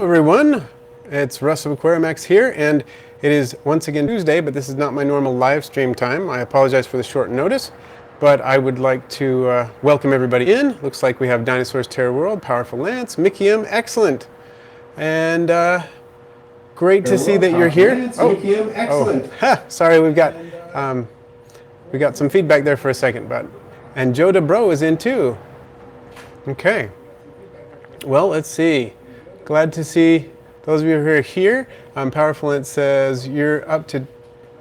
Everyone, it's Russ of Aquarimax here, and it is once again Tuesday, but this is not my normal live stream time. I apologize for the short notice, but I would like to welcome everybody in. Looks like we have Dinosaurs Terror World, Powerful Lance, Mickey M, excellent, and great to see that you're here. Mickey M, excellent. Sorry, we got some feedback there for a second, but and Joe DeBro is in too. Okay, well, let's see. Glad to see those of you who are here. Powerful Lance says you're up to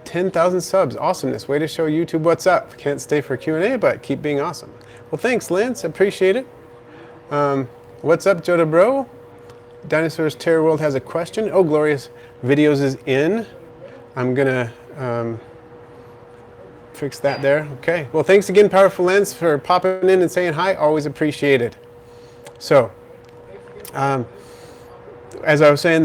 10,000 subs. Awesomeness. Way to show YouTube what's up. Can't stay for Q&A, but keep being awesome. Well, thanks, Lance. Appreciate it. What's up, Joda Bro? Dinosaurs Terror World has a question. Oh, Glorious Videos is in. I'm going to fix that there. Okay. Well, thanks again, Powerful Lance, for popping in and saying hi. Always appreciated. So, as I was saying,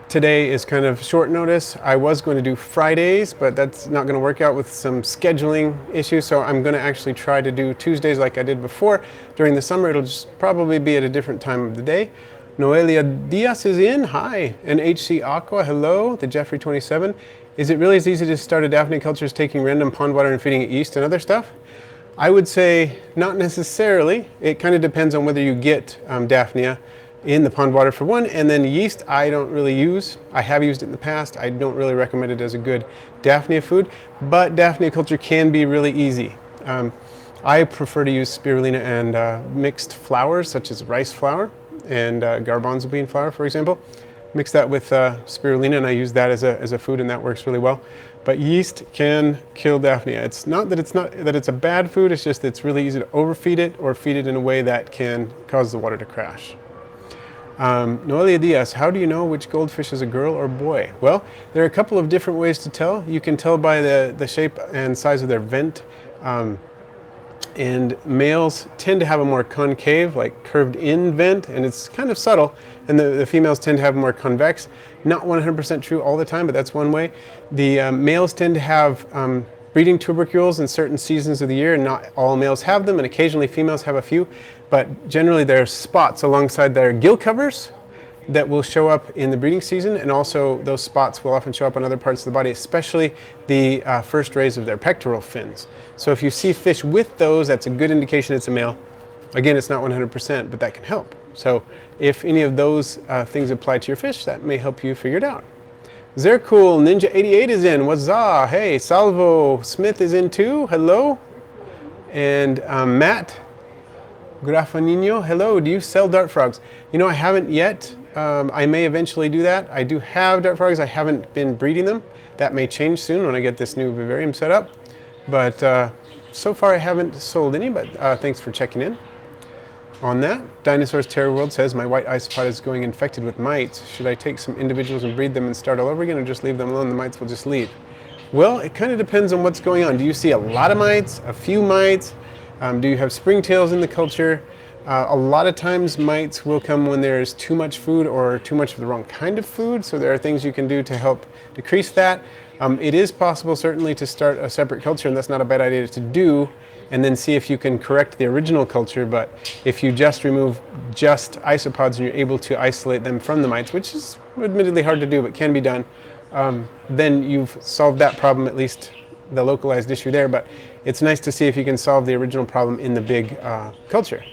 today is kind of short notice. I was going to do Fridays, but that's not going to work out with some scheduling issues. So I'm going to actually try to do Tuesdays like I did before. During the summer, it'll just probably be at a different time of the day. Noelia Diaz is in. Hi. And HC Aqua, hello. The Jeffrey 27. Is it really as easy to start a Daphnia culture as taking random pond water and feeding it yeast and other stuff? I would say not necessarily. It kind of depends on whether you get Daphnia in the pond water for one, and then yeast I don't really use. I have used it in the past. I don't really recommend it as a good Daphnia food, but Daphnia culture can be really easy. I prefer to use spirulina and mixed flours such as rice flour and garbanzo bean flour, for example. Mix that with spirulina, and I use that as a food, and that works really well. But yeast can kill Daphnia. It's not that it's a bad food. It's just that it's really easy to overfeed it or feed it in a way that can cause the water to crash. Noelia Diaz, how do you know which goldfish is a girl or boy? Well, there are a couple of different ways to tell. You can tell by the shape and size of their vent. And males tend to have a more concave, like curved in vent, and it's kind of subtle. And the females tend to have more convex. Not 100% true all the time, but that's one way. The males tend to have breeding tubercules in certain seasons of the year, and not all males have them, and occasionally females have a few. But generally there are spots alongside their gill covers that will show up in the breeding season, and also those spots will often show up on other parts of the body, especially the first rays of their pectoral fins. So if you see fish with those, that's a good indication it's a male. Again, it's not 100%, but that can help. So if any of those things apply to your fish, that may help you figure it out. Zercool Ninja 88 is in. What's up? Hey, Salvo Smith is in too. Hello. And Matt Grafanino, hello. Do you sell dart frogs? You know, I haven't yet. I may eventually do that. I do have dart frogs. I haven't been breeding them. That may change soon when I get this new vivarium set up. But so far I haven't sold any, but thanks for checking in on that. Dinosaurs Terror World says, my white isopod is going infected with mites. Should I take some individuals and breed them and start all over again, or just leave them alone? The mites will just leave. Well, it kind of depends on what's going on. Do you see a lot of mites, a few mites? Do you have springtails in the culture? A lot of times mites will come when there's too much food or too much of the wrong kind of food, so there are things you can do to help decrease that. It is possible certainly to start a separate culture, and that's not a bad idea to do, and then see if you can correct the original culture. But if you just remove just isopods and you're able to isolate them from the mites, which is admittedly hard to do but can be done, then you've solved that problem, at least the localized issue there. But it's nice to see if you can solve the original problem in the big culture.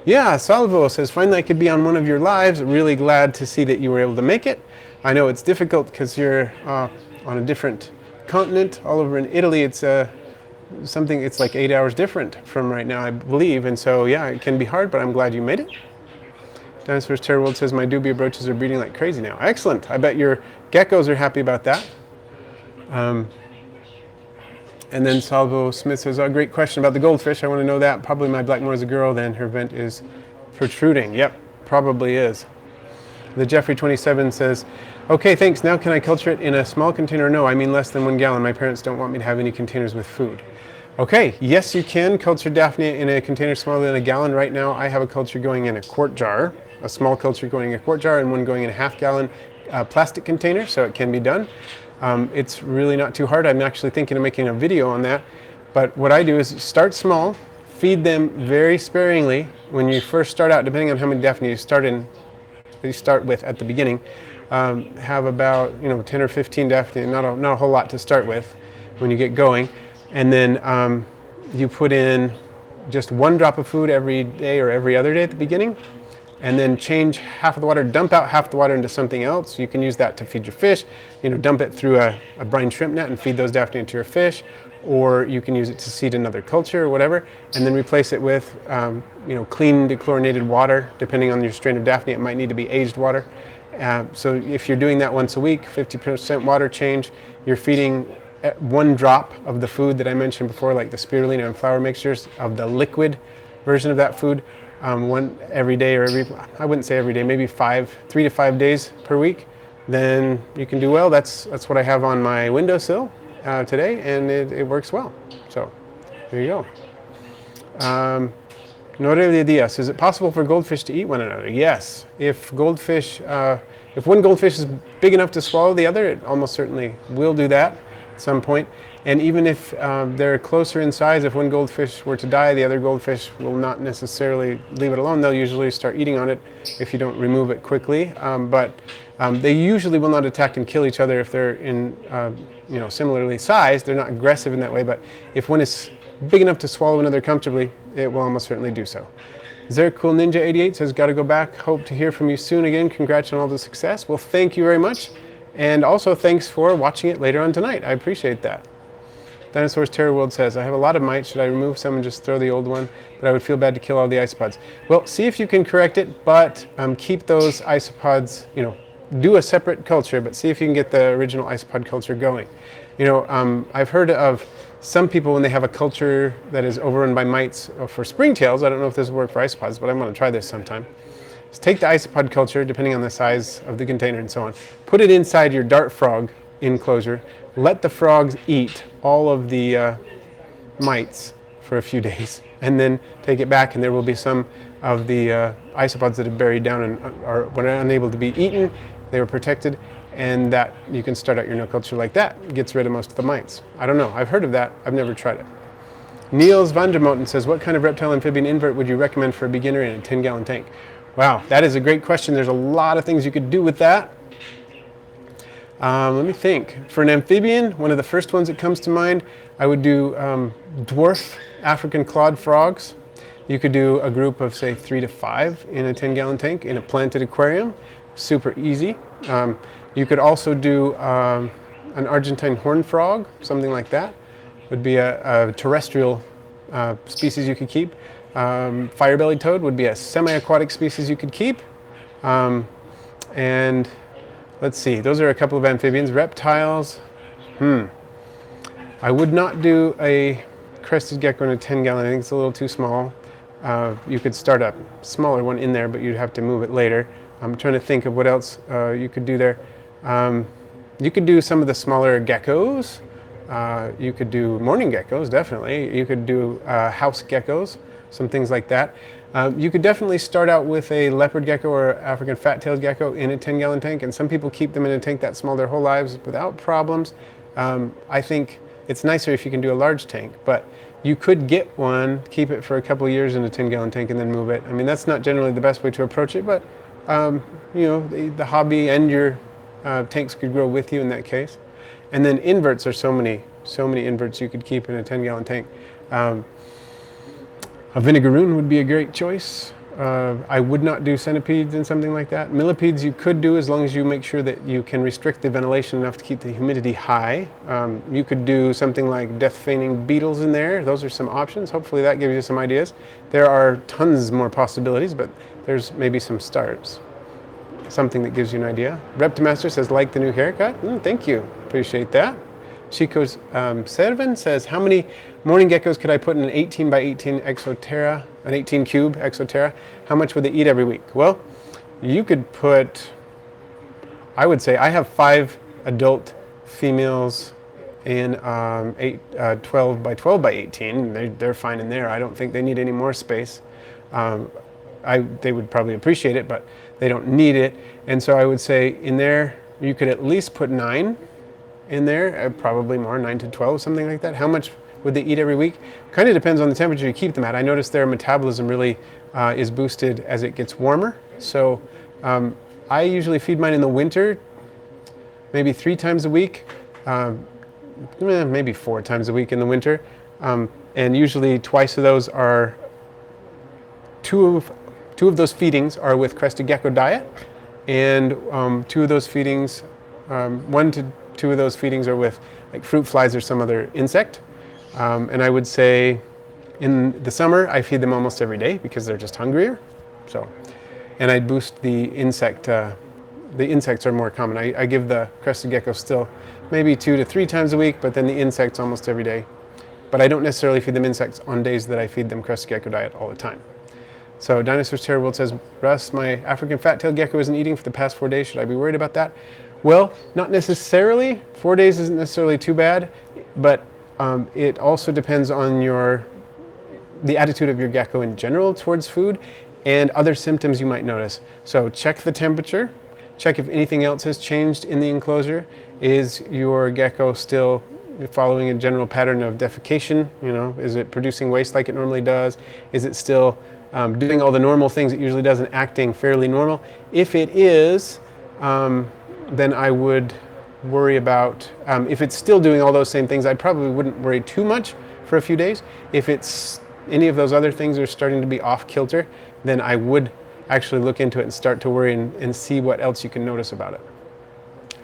Yeah, Salvo says, finally I could be on one of your lives. Really glad to see that you were able to make it. I know it's difficult because you're on a different continent, all over in Italy. It's it's like 8 hours different from right now, I believe. And so, yeah, it can be hard, but I'm glad you made it. Dinosaurs Terror World says, my dubia brooches are breeding like crazy now. Excellent. I bet your geckos are happy about that. And then Salvo Smith says, oh, great question about the goldfish. I want to know that. Probably my Blackmore is a girl, then her vent is protruding. Yep, probably is. The Jeffrey 27 says, okay, thanks. Now can I culture it in a small container? No, I mean less than 1 gallon. My parents don't want me to have any containers with food. Okay, yes, you can culture Daphnia in a container smaller than 1 gallon. Right now, I have a culture going in a quart jar, a small culture going in a quart jar, and one going in a half-gallon plastic container, so it can be done. It's really not too hard. I'm actually thinking of making a video on that. But what I do is start small, feed them very sparingly when you first start out, depending on how many Daphnia you start in. that you start with at the beginning, have about 10 or 15 daphnia, not a whole lot to start with when you get going, and then you put in just 1 drop of food every day or every other day at the beginning, and then change half of the water, dump out half the water into something else. You can use that to feed your fish, dump it through a brine shrimp net and feed those daphnia to your fish, or you can use it to seed another culture or whatever, and then replace it with clean dechlorinated water. Depending on your strain of daphnia, it might need to be aged water. So if you're doing that once a week, 50% water change, you're feeding 1 drop of the food that I mentioned before, like the spirulina and flour mixtures, of the liquid version of that food, one every day, or I wouldn't say every day, maybe 3 to 5 days per week, then you can do well. That's what I have on my windowsill today, and it works well. So there you go. Norelia Diaz, is it possible for goldfish to eat one another? Yes. If one goldfish is big enough to swallow the other, it almost certainly will do that at some point. And even if they're closer in size, if one goldfish were to die, the other goldfish will not necessarily leave it alone. They'll usually start eating on it if you don't remove it quickly. But they usually will not attack and kill each other if they're in similarly sized. They're not aggressive in that way. But if one is big enough to swallow another comfortably, it will almost certainly do so. Zercool Ninja 88 says, got to go back. Hope to hear from you soon again. Congrats on all the success. Well, thank you very much. And also thanks for watching it later on tonight. I appreciate that. Dinosaurs Terror World says, I have a lot of mites. Should I remove some and just throw the old one? But I would feel bad to kill all the isopods. Well, see if you can correct it, but keep those isopods, do a separate culture, but see if you can get the original isopod culture going. I've heard of some people when they have a culture that is overrun by mites for springtails. I don't know if this will work for isopods, but I'm going to try this sometime. Just take the isopod culture, depending on the size of the container and so on, put it inside your dart frog enclosure, let the frogs eat all of the mites for a few days, and then take it back, and there will be some of the isopods that have buried down and were unable to be eaten. They were protected, and that you can start out your no culture like that. It gets rid of most of the mites. I don't know. I've heard of that. I've never tried it. Niels van der Moten says, what kind of reptile amphibian invert would you recommend for a beginner in a 10-gallon tank? Wow, that is a great question. There's a lot of things you could do with that. Let me think. For an amphibian, one of the first ones that comes to mind, I would do dwarf African clawed frogs. You could do a group of, say, 3 to 5 in a 10-gallon tank in a planted aquarium. Super easy. You could also do an Argentine horned frog, something like that. Would be a terrestrial species you could keep. Fire-bellied toad would be a semi-aquatic species you could keep. And let's see, those are a couple of amphibians. Reptiles, I would not do a crested gecko in a 10-gallon. I think it's a little too small. You could start a smaller one in there, but you'd have to move it later. I'm trying to think of what else you could do there. You could do some of the smaller geckos. You could do morning geckos, definitely. You could do house geckos, some things like that. You could definitely start out with a leopard gecko or African fat-tailed gecko in a 10-gallon tank, and some people keep them in a tank that small their whole lives without problems. I think it's nicer if you can do a large tank, but you could get one, keep it for a couple of years in a 10-gallon tank, and then move it. I mean, that's not generally the best way to approach it, but the hobby and your tanks could grow with you in that case. And then inverts are so many inverts you could keep in a 10-gallon tank. A vinegaroon would be a great choice. I would not do centipedes and something like that. Millipedes you could do as long as you make sure that you can restrict the ventilation enough to keep the humidity high. You could do something like death-feigning beetles in there. Those are some options. Hopefully that gives you some ideas. There are tons more possibilities, but there's maybe some starts. Something that gives you an idea. Reptimaster says, like the new haircut. Thank you. Appreciate that. Chico's Servan says, how many morning geckos could I put in an 18 by 18 Exoterra, an 18 cube Exoterra? How much would they eat every week? Well, you could put, I would say, I have 5 adult females in 12 by 12 by 18. They're fine in there. I don't think they need any more space. They would probably appreciate it, but they don't need it. And so I would say in there, you could at least put 9 in there, probably more, 9 to 12, something like that. How much would they eat every week? Kind of depends on the temperature you keep them at. I noticed their metabolism really is boosted as it gets warmer. So I usually feed mine in the winter, maybe 3 times a week, maybe 4 times a week in the winter, and usually twice of those are two of those feedings are with crested gecko diet, and 2 of those feedings, 1 to 2 of those feedings are with like fruit flies or some other insect. And I would say in the summer I feed them almost every day because they're just hungrier. So, and I boost the insect. The insects are more common. I give the crested gecko still maybe 2 to 3 times a week, but then the insects almost every day. But I don't necessarily feed them insects on days that I feed them crested gecko diet all the time. So Dinosaur's Terror World says, Russ, my African fat-tailed gecko isn't eating for the past 4 days. Should I be worried about that? Well, not necessarily. 4 days isn't necessarily too bad, but it also depends on the attitude of your gecko in general towards food and other symptoms you might notice. So check the temperature, check if anything else has changed in the enclosure. Is your gecko still following a general pattern of defecation? Is it producing waste like it normally does? Is it still doing all the normal things it usually does and acting fairly normal? If it is, then I would worry about, if it's still doing all those same things, I probably wouldn't worry too much for a few days. If it's any of those other things are starting to be off kilter, then I would actually look into it and start to worry and see what else you can notice about it.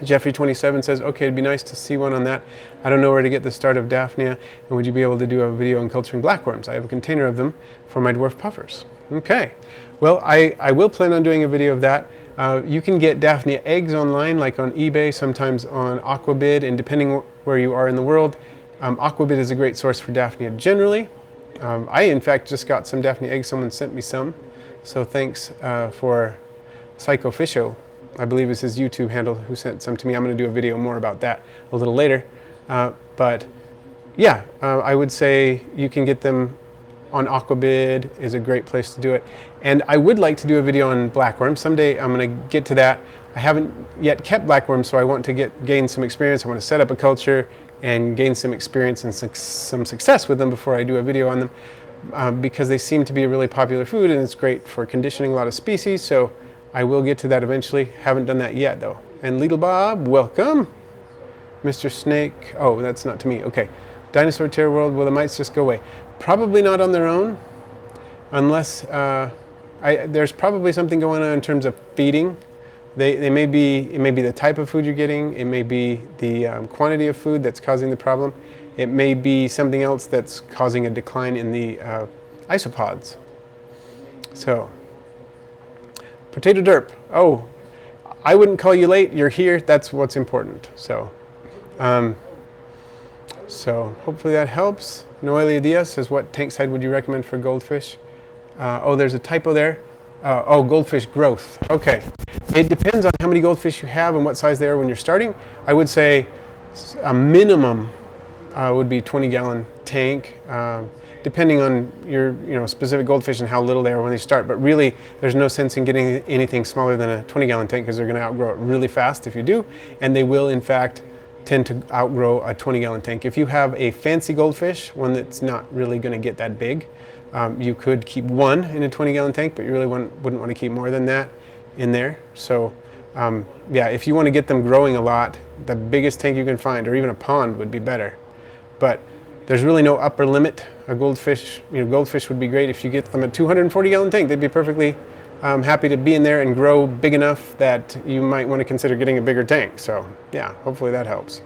Jeffrey27 says, okay, it'd be nice to see one on that. I don't know where to get the start of Daphnia, and would you be able to do a video on culturing blackworms? I have a container of them for my dwarf puffers. Okay, well, I will plan on doing a video of that. You can get Daphnia eggs online, like on eBay, sometimes on Aquabid, and depending where you are in the world, Aquabid is a great source for Daphnia generally. I, in fact, just got some Daphnia eggs. Someone sent me some, so thanks for Psycho Fisho, I believe is his YouTube handle, who sent some to me. I'm going to do a video more about that a little later. But yeah, I would say you can get them on Aquabid is a great place to do it. And I would like to do a video on blackworms. Someday I'm going to get to that. I haven't yet kept blackworms, so I want to gain some experience. I want to set up a culture and gain some experience and some success with them before I do a video on them, because they seem to be a really popular food and it's great for conditioning a lot of species. So I will get to that eventually. Haven't done that yet though. And Little Bob, welcome. Mr. Snake, oh, that's not to me. Okay. Dinosaur Terror World, will the mites just go away? Probably not on their own, unless there's probably something going on in terms of feeding. It may be the type of food you're getting. It may be the quantity of food that's causing the problem. It may be something else that's causing a decline in the isopods. So, Potato Derp. Oh, I wouldn't call you late. You're here. That's what's important. So, so hopefully that helps. Noelia Diaz says, what tank side would you recommend for goldfish? Oh, there's a typo there. Oh, goldfish growth. Okay. It depends on how many goldfish you have and what size they are when you're starting. I would say a minimum would be 20-gallon tank, depending on your specific goldfish and how little they are when they start. But really, there's no sense in getting anything smaller than a 20-gallon tank because they're going to outgrow it really fast if you do. And they will, in fact, tend to outgrow a 20-gallon tank. If you have a fancy goldfish, one that's not really going to get that big, you could keep one in a 20-gallon tank, but you really wouldn't want to keep more than that in there. So yeah, if you want to get them growing a lot, the biggest tank you can find, or even a pond, would be better. But there's really no upper limit. A goldfish, goldfish would be great if you get them a 240-gallon tank. They'd be perfectly happy to be in there and grow big enough that you might want to consider getting a bigger tank. So yeah, hopefully that helps.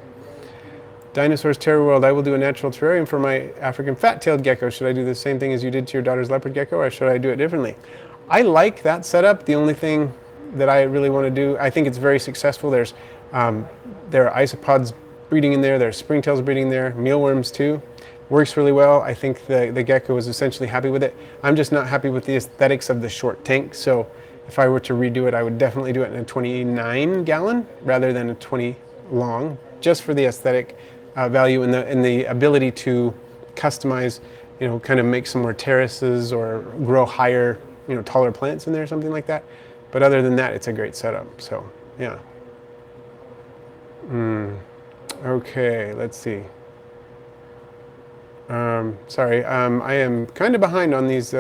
Dinosaurs Terror World, I will do a natural terrarium for my African fat-tailed gecko. Should I do the same thing as you did to your daughter's leopard gecko, or should I do it differently? I like that setup. The only thing that I really want to do, I think it's very successful. There are isopods breeding in there, there's springtails breeding there, mealworms too. Works really well. I think the gecko was essentially happy with it. I'm just not happy with the aesthetics of the short tank. So if I were to redo it, I would definitely do it in a 29-gallon rather than a 20 long, just for the aesthetic value and the ability to customize, kind of make some more terraces or grow higher, taller plants in there, something like that. But other than that, it's a great setup. So yeah. Okay, let's see. Sorry, I am kind of behind on these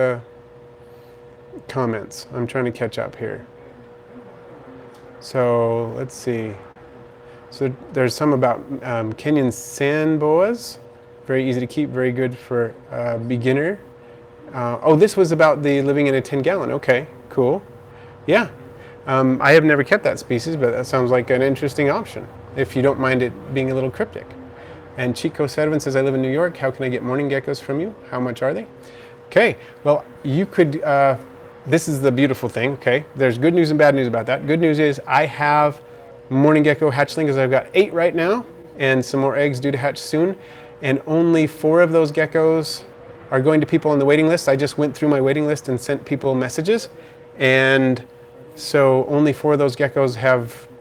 comments. I'm trying to catch up here. So let's see. So there's some about Kenyan sand boas. Very easy to keep, very good for a beginner. Oh, this was about the living in a 10-gallon. Okay, cool. Yeah. I have never kept that species, but that sounds like an interesting option, if you don't mind it being a little cryptic. And Chico Servan says, I live in New York. How can I get morning geckos from you? How much are they? Okay, well, you could, this is the beautiful thing, okay? There's good news and bad news about that. Good news is I have morning gecko hatchlings, because I've got 8 right now, and some more eggs due to hatch soon. And only 4 of those geckos are going to people on the waiting list. I just went through my waiting list and sent people messages. And so only 4 of those geckos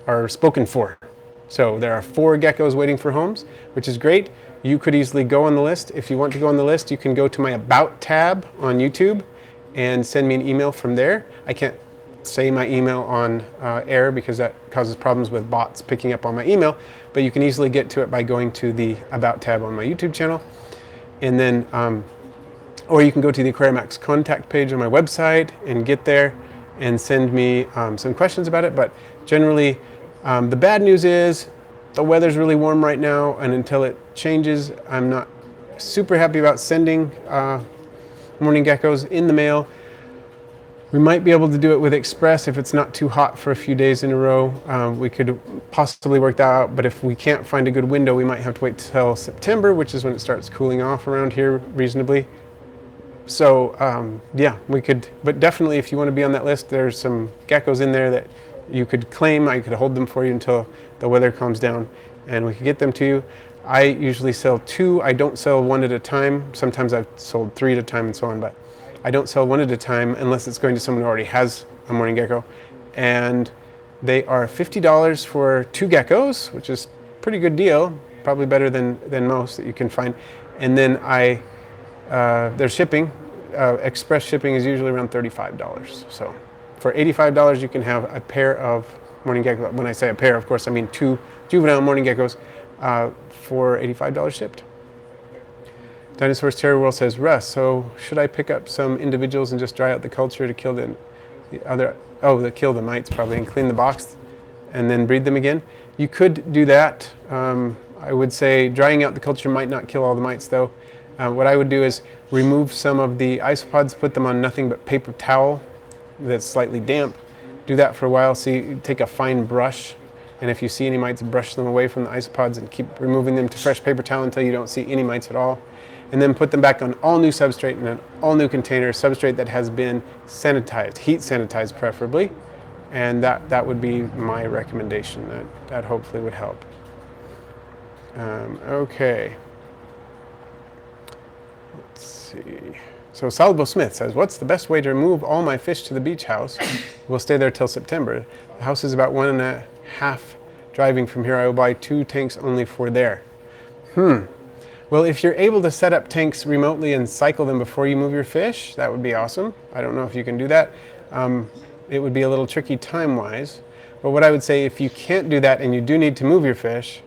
are spoken for. So there are 4 geckos waiting for homes, which is great. You could easily go on the list. If you want to go on the list, you can go to my About tab on YouTube and send me an email from there. I can't say my email on air because that causes problems with bots picking up on my email, but you can easily get to it by going to the About tab on my YouTube channel. And then, or you can go to the Aquarimax contact page on my website and get there and send me some questions about it. But generally, the bad news is the weather's really warm right now, and until it changes, I'm not super happy about sending morning geckos in the mail. We might be able to do it with Express if it's not too hot for a few days in a row. We could possibly work that out, but if we can't find a good window, we might have to wait till September, which is when it starts cooling off around here reasonably. So yeah, we could, but definitely if you want to be on that list, there's some geckos in there that you could claim. I could hold them for you until the weather calms down and we could get them to you. I usually sell 2. I don't sell 1 at a time. Sometimes I've sold 3 at a time and so on, but I don't sell 1 at a time unless it's going to someone who already has a morning gecko. And they are $50 for 2 geckos, which is a pretty good deal, probably better than most that you can find. And then their shipping, express shipping is usually around $35. So for $85, you can have a pair of morning geckos. When I say a pair, of course, I mean 2 juvenile morning geckos for $85 shipped. Dinosaurs Terror World says, Russ, so should I pick up some individuals and just dry out the culture to kill the other, kill the mites probably, and clean the box and then breed them again? You could do that. I would say drying out the culture might not kill all the mites though. What I would do is remove some of the isopods, put them on nothing but paper towel that's slightly damp. Do that for a while. So you take a fine brush, and if you see any mites, brush them away from the isopods and keep removing them to fresh paper towel until you don't see any mites at all. And then put them back on all new substrate in an all new container, substrate that has been sanitized, heat sanitized preferably. And that would be my recommendation. That hopefully would help. Okay. Let's see. So Salvo Smith says, what's the best way to remove all my fish to the beach house? We'll stay there till September. The house is about 1.5 driving from here. I will buy 2 tanks only for there. Well, if you're able to set up tanks remotely and cycle them before you move your fish, that would be awesome. I don't know if you can do that. It would be a little tricky time-wise. But what I would say, if you can't do that and you do need to move your fish,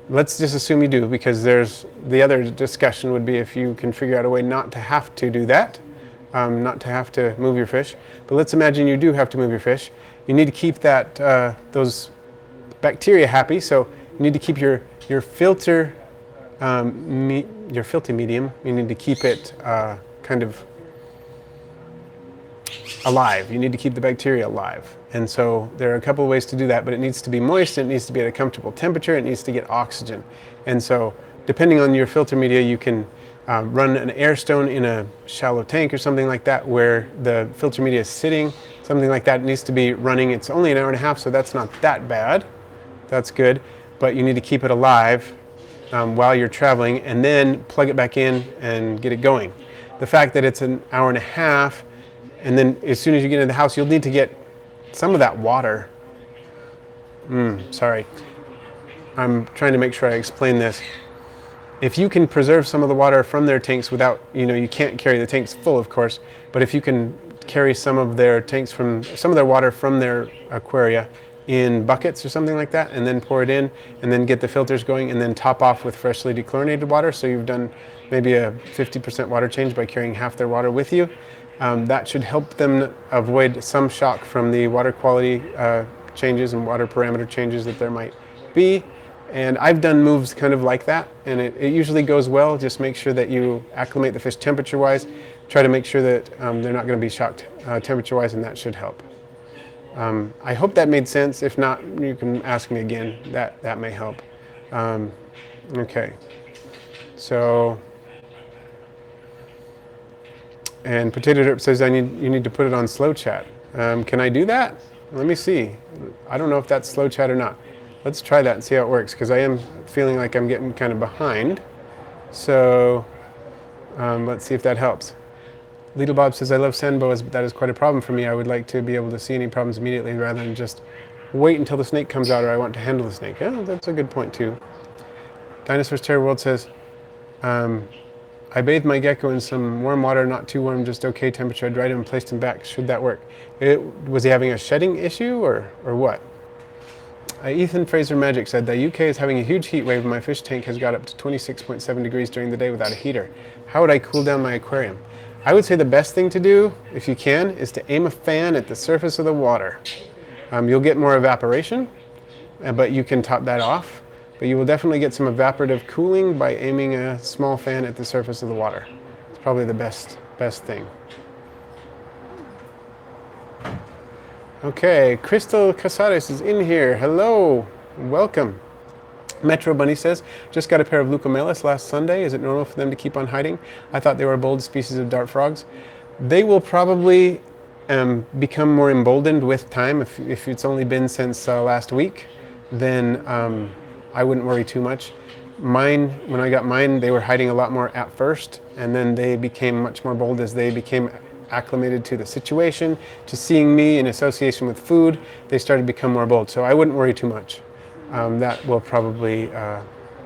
let's just assume you do, because there's the other discussion would be if you can figure out a way not to have to do that, not to have to move your fish. But let's imagine you do have to move your fish. You need to keep that those bacteria happy, so you need to keep your filter your filter medium. You need to keep it kind of alive. You need to keep the bacteria alive. And so there are a couple of ways to do that, but it needs to be moist, and it needs to be at a comfortable temperature, it needs to get oxygen. And so depending on your filter media, you can run an air stone in a shallow tank or something like that where the filter media is sitting, something like that. It needs to be running. It's only 1.5 hours, so that's not that bad. That's good, but you need to keep it alive while you're traveling, and then plug it back in and get it going. The fact that it's 1.5 hours, and then as soon as you get into the house, you'll need to get some of that water. Sorry. I'm trying to make sure I explain this. If you can preserve some of the water from their tanks without, you can't carry the tanks full, of course, but if you can carry some of their water from their aquaria in buckets or something like that, and then pour it in, and then get the filters going, and then top off with freshly dechlorinated water, so you've done maybe a 50% water change by carrying half their water with you. That should help them avoid some shock from the water quality changes and water parameter changes that there might be. And I've done moves kind of like that, and it usually goes well. Just make sure that you acclimate the fish temperature-wise. Try to make sure that they're not going to be shocked temperature-wise, and that should help. I hope that made sense. If not, you can ask me again. That may help. Okay. So, and Potato Derp says you need to put it on slow chat. Can I do that? Let me see. I don't know if that's slow chat or not. Let's try that and see how it works, because I am feeling like I'm getting kind of behind. So let's see if that helps. Little Bob says, I love sand boas, but that is quite a problem for me. I would like to be able to see any problems immediately rather than just wait until the snake comes out, or I want to handle the snake. Yeah, that's a good point too. Dinosaurs Terror World says, I bathed my gecko in some warm water, not too warm, just okay temperature. I dried him and placed him back. Should that work? Was he having a shedding issue or what? Ethan Fraser Magic said, the UK is having a huge heat wave and my fish tank has got up to 26.7 degrees during the day without a heater. How would I cool down my aquarium? I would say the best thing to do, if you can, is to aim a fan at the surface of the water. You'll get more evaporation, but you can top that off. But you will definitely get some evaporative cooling by aiming a small fan at the surface of the water. It's probably the best thing. Okay, Crystal Casares is in here. Hello, welcome. Metro Bunny says, just got a pair of Leucomelis last Sunday. Is it normal for them to keep on hiding? I thought they were a bold species of dart frogs. They will probably become more emboldened with time. If it's only been since last week, then I wouldn't worry too much. Mine, when I got mine, they were hiding a lot more at first, and then they became much more bold as they became acclimated to the situation, to seeing me in association with food. They started to become more bold, so I wouldn't worry too much. That will probably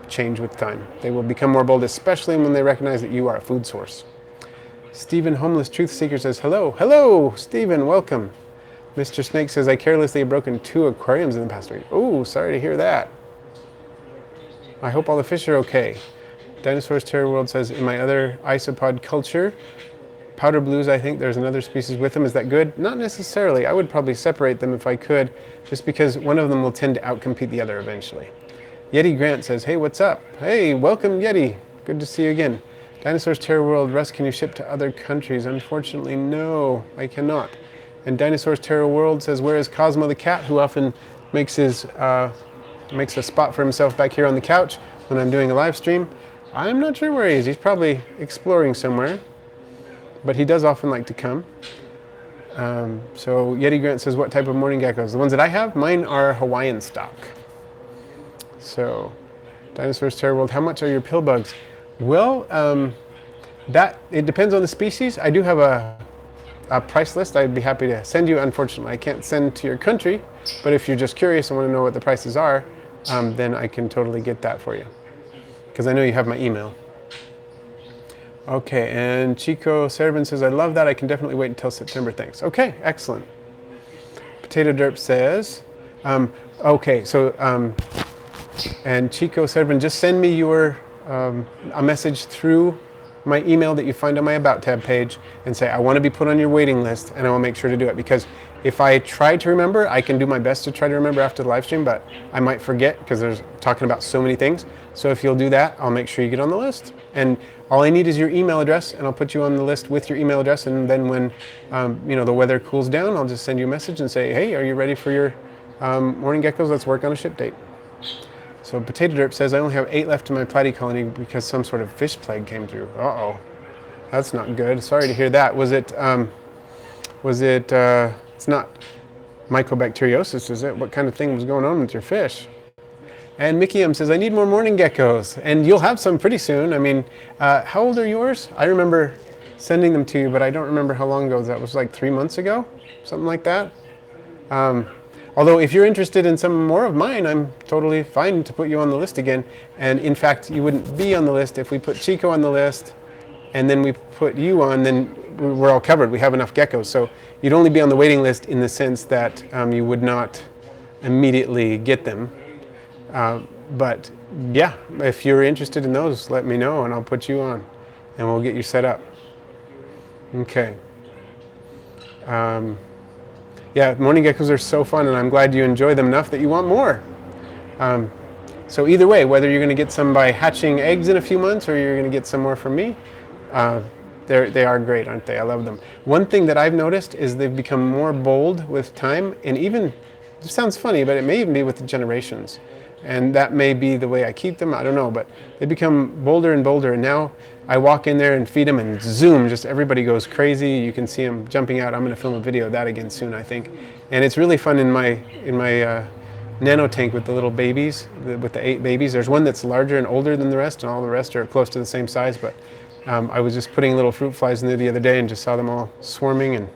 change with time. They will become more bold, especially when they recognize that you are a food source. Stephen Homeless Truth Seeker says, hello. Hello, Stephen, welcome. Mr. Snake says, I carelessly have broken 2 aquariums in the past week. Oh, sorry to hear that. I hope all the fish are okay. Dinosaurs Terror World says, in my other isopod culture, powder blues, I think there's another species with them. Is that good? Not necessarily. I would probably separate them if I could, just because one of them will tend to outcompete the other eventually. Yeti Grant says, hey, what's up? Hey, welcome, Yeti. Good to see you again. Dinosaurs Terror World, Russ, can you ship to other countries? Unfortunately, no, I cannot. And Dinosaurs Terror World says, where is Cosmo the cat, who often makes a spot for himself back here on the couch when I'm doing a live stream? I'm not sure where he is. He's probably exploring somewhere, but he does often like to come. So Yeti Grant says, what type of morning geckos? The ones that I have, mine are Hawaiian stock. So Dinosaurs Terror World, how much are your pill bugs? Well, it depends on the species. I do have a price list I'd be happy to send you. Unfortunately, I can't send to your country, but if you're just curious and want to know what the prices are, then I can totally get that for you, because I know you have my email. Okay, and Chico Serban says, I love that. I can definitely wait until September. Thanks. Okay, excellent. Potato Derp says, okay, so, and Chico Serban, just send me your, a message through my email that you find on my About tab page and say, I want to be put on your waiting list, and I will make sure to do it. Because if I try to remember, I can do my best to try to remember after the live stream, but I might forget because there's talking about so many things. So if you'll do that, I'll make sure you get on the list. And all I need is your email address, and I'll put you on the list with your email address. And then when the weather cools down, I'll just send you a message and say, hey, are you ready for your morning geckos? Let's work on a ship date. So Potato Derp says, I only have 8 left in my platy colony because some sort of fish plague came through. Uh-oh, that's not good. Sorry to hear that. It's not mycobacteriosis, is it? What kind of thing was going on with your fish? And Mickey M says, I need more morning geckos. And you'll have some pretty soon. I mean, how old are yours? I remember sending them to you, but I don't remember how long ago. That was like 3 months ago, something like that. Although if you're interested in some more of mine, I'm totally fine to put you on the list again. And in fact, you wouldn't be on the list if we put Chico on the list and then we put you on, then we're all covered. We have enough geckos. So you'd only be on the waiting list in the sense that you would not immediately get them. But yeah, if you're interested in those, let me know and I'll put you on and we'll get you set up. Okay. Yeah, morning geckos are so fun, and I'm glad you enjoy them enough that you want more. So either way, whether you're going to get some by hatching eggs in a few months or you're going to get some more from me, uh, they are great, aren't they? I love them. One thing that I've noticed is they've become more bold with time, and even, it sounds funny, but it may even be with the generations. And that may be the way I keep them, I don't know, but they become bolder and bolder, and now I walk in there and feed them and zoom, just everybody goes crazy. You can see them jumping out. I'm going to film a video of that again soon, I think. And it's really fun in my nano tank with the little babies, with the 8 babies. There's one that's larger and older than the rest, and all the rest are close to the same size, but I was just putting little fruit flies in there the other day and just saw them all swarming, and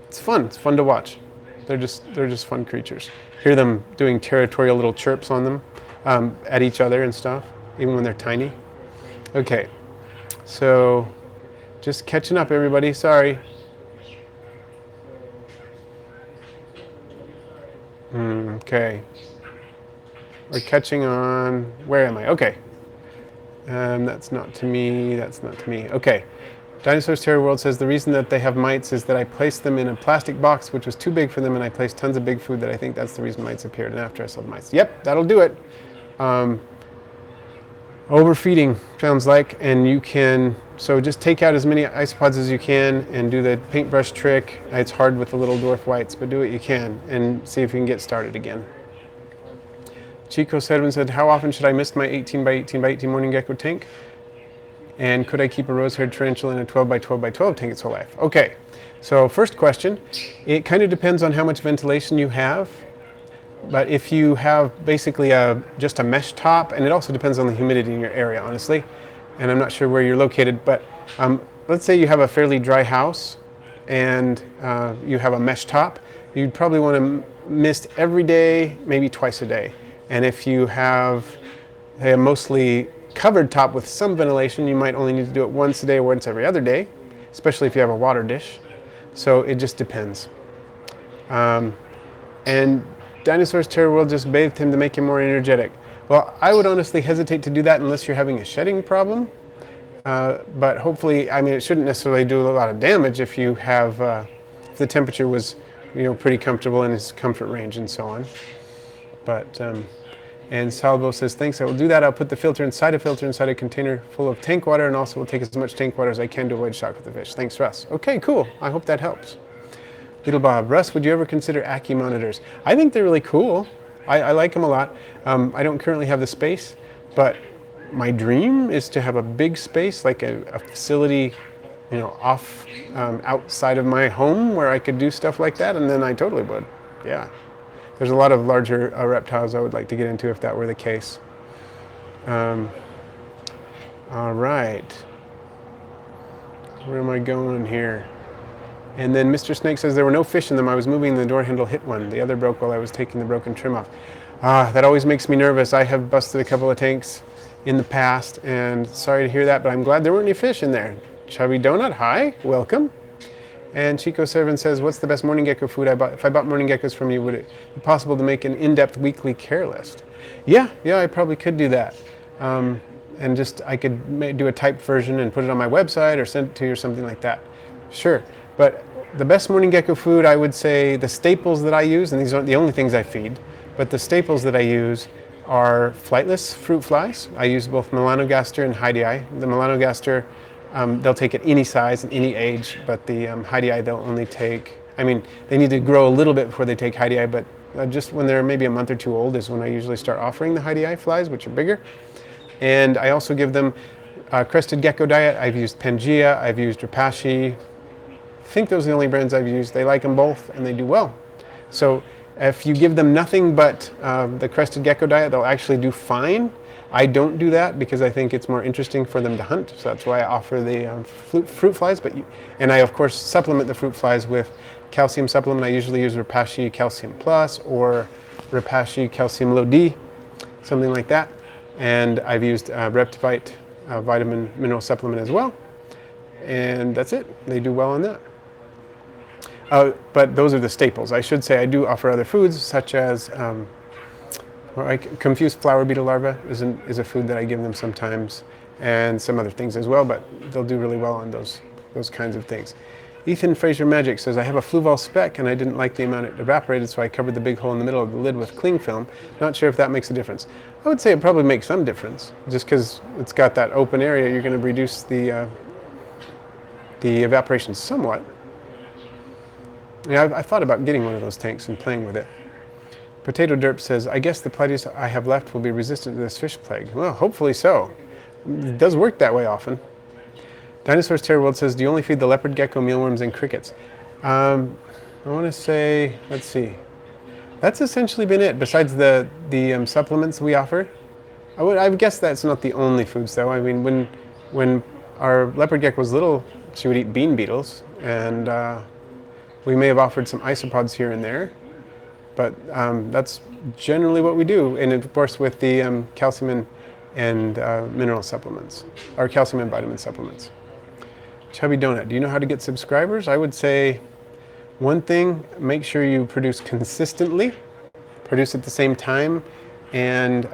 it's fun to watch. They're just fun creatures. Hear them doing territorial little chirps on them, at each other and stuff, even when they're tiny. Okay, so just catching up, everybody, sorry. Okay, we're catching on, where am I? Okay, that's not to me, that's not to me. Okay, Dinosaurs Terror World says the reason that they have mites is that I placed them in a plastic box which was too big for them, and I placed tons of big food that I think that's the reason mites appeared, and after I saw the mites. Yep, that'll do it. Overfeeding sounds like, and you can, so just take out as many isopods as you can and do the paintbrush trick. It's hard with the little dwarf whites, but do what you can and see if you can get started again. Chico Sedwin said, how often should I mist my 18 by 18 by 18 morning gecko tank? And could I keep a rose-haired tarantula in a 12 by 12 by 12 tank its whole life? Okay, so first question, it kind of depends on how much ventilation you have. But if you have basically just a mesh top, and it also depends on the humidity in your area, honestly, and I'm not sure where you're located, but let's say you have a fairly dry house and you have a mesh top, you'd probably want to mist every day, maybe twice a day. And if you have a mostly covered top with some ventilation, you might only need to do it once a day or once every other day, especially if you have a water dish. So it just depends. And Dinosaurs Terror World just bathed him to make him more energetic. Well, I would honestly hesitate to do that unless you're having a shedding problem. But hopefully, I mean, it shouldn't necessarily do a lot of damage if you have, if the temperature was, pretty comfortable in his comfort range and so on. But, and Salvo says, thanks, I will do that. I'll put the filter inside a container full of tank water, and also will take as much tank water as I can to avoid shock with the fish. Thanks, Russ. Okay, cool. I hope that helps. Little Bob, Russ, would you ever consider Ackie monitors? I think they're really cool. I like them a lot. I don't currently have the space, but my dream is to have a big space, like a facility, off outside of my home where I could do stuff like that, and then I totally would. Yeah. There's a lot of larger reptiles I would like to get into if that were the case. All right. Where am I going here? And then Mr. Snake says there were no fish in them. I was moving, the door handle hit one. The other broke while I was taking the broken trim off. That always makes me nervous. I have busted a couple of tanks in the past, and sorry to hear that, but I'm glad there weren't any fish in there. Chubby Donut, hi, welcome. And Chico Servant says, what's the best morning gecko food I bought? If I bought morning geckos from you, would it be possible to make an in-depth weekly care list? Yeah, I probably could do that. And just, I could do a typed version and put it on my website or send it to you or something like that. Sure. But the best morning gecko food, I would say the staples that I use, and these aren't the only things I feed, but the staples that I use are flightless fruit flies. I use both Melanogaster and Heidii. The Melanogaster, they'll take at any size and any age, but the Heidii they'll only take, they need to grow a little bit before they take Heidii, but just when they're maybe a month or two old is when I usually start offering the Heidii flies, which are bigger. And I also give them crested gecko diet. I've used Pangea, I've used Rapashi. I think those are the only brands I've used. They like them both and they do well. So if you give them nothing but the crested gecko diet, they'll actually do fine. I don't do that because I think it's more interesting for them to hunt. So that's why I offer the fruit flies. And I, of course, supplement the fruit flies with calcium supplement. I usually use Rapashi Calcium Plus or Rapashi Calcium Low D, something like that. And I've used Reptivite vitamin mineral supplement as well. And that's it. They do well on that. But those are the staples. I should say I do offer other foods such as confused flower beetle larva is a food that I give them sometimes, and some other things as well, but they'll do really well on those kinds of things. Ethan Fraser Magic says, I have a Fluval spec and I didn't like the amount it evaporated, so I covered the big hole in the middle of the lid with cling film. Not sure if that makes a difference. I would say it probably makes some difference. Just because it's got that open area, you're going to reduce the evaporation somewhat. Yeah, I thought about getting one of those tanks and playing with it. Potato Derp says, I guess the platies I have left will be resistant to this fish plague. Well, hopefully so. It does work that way often. Dinosaurs Terror World says, do you only feed the leopard gecko, mealworms, and crickets? I want to say, let's see. That's essentially been it, besides the supplements we offer. I would guess that's not the only foods, though. I mean, when our leopard gecko was little, she would eat bean beetles, and we may have offered some isopods here and there, but that's generally what we do, and of course with the calcium and mineral supplements, or calcium and vitamin supplements. Chubby Donut, do you know how to get subscribers? I would say one thing, make sure you produce consistently, produce at the same time, and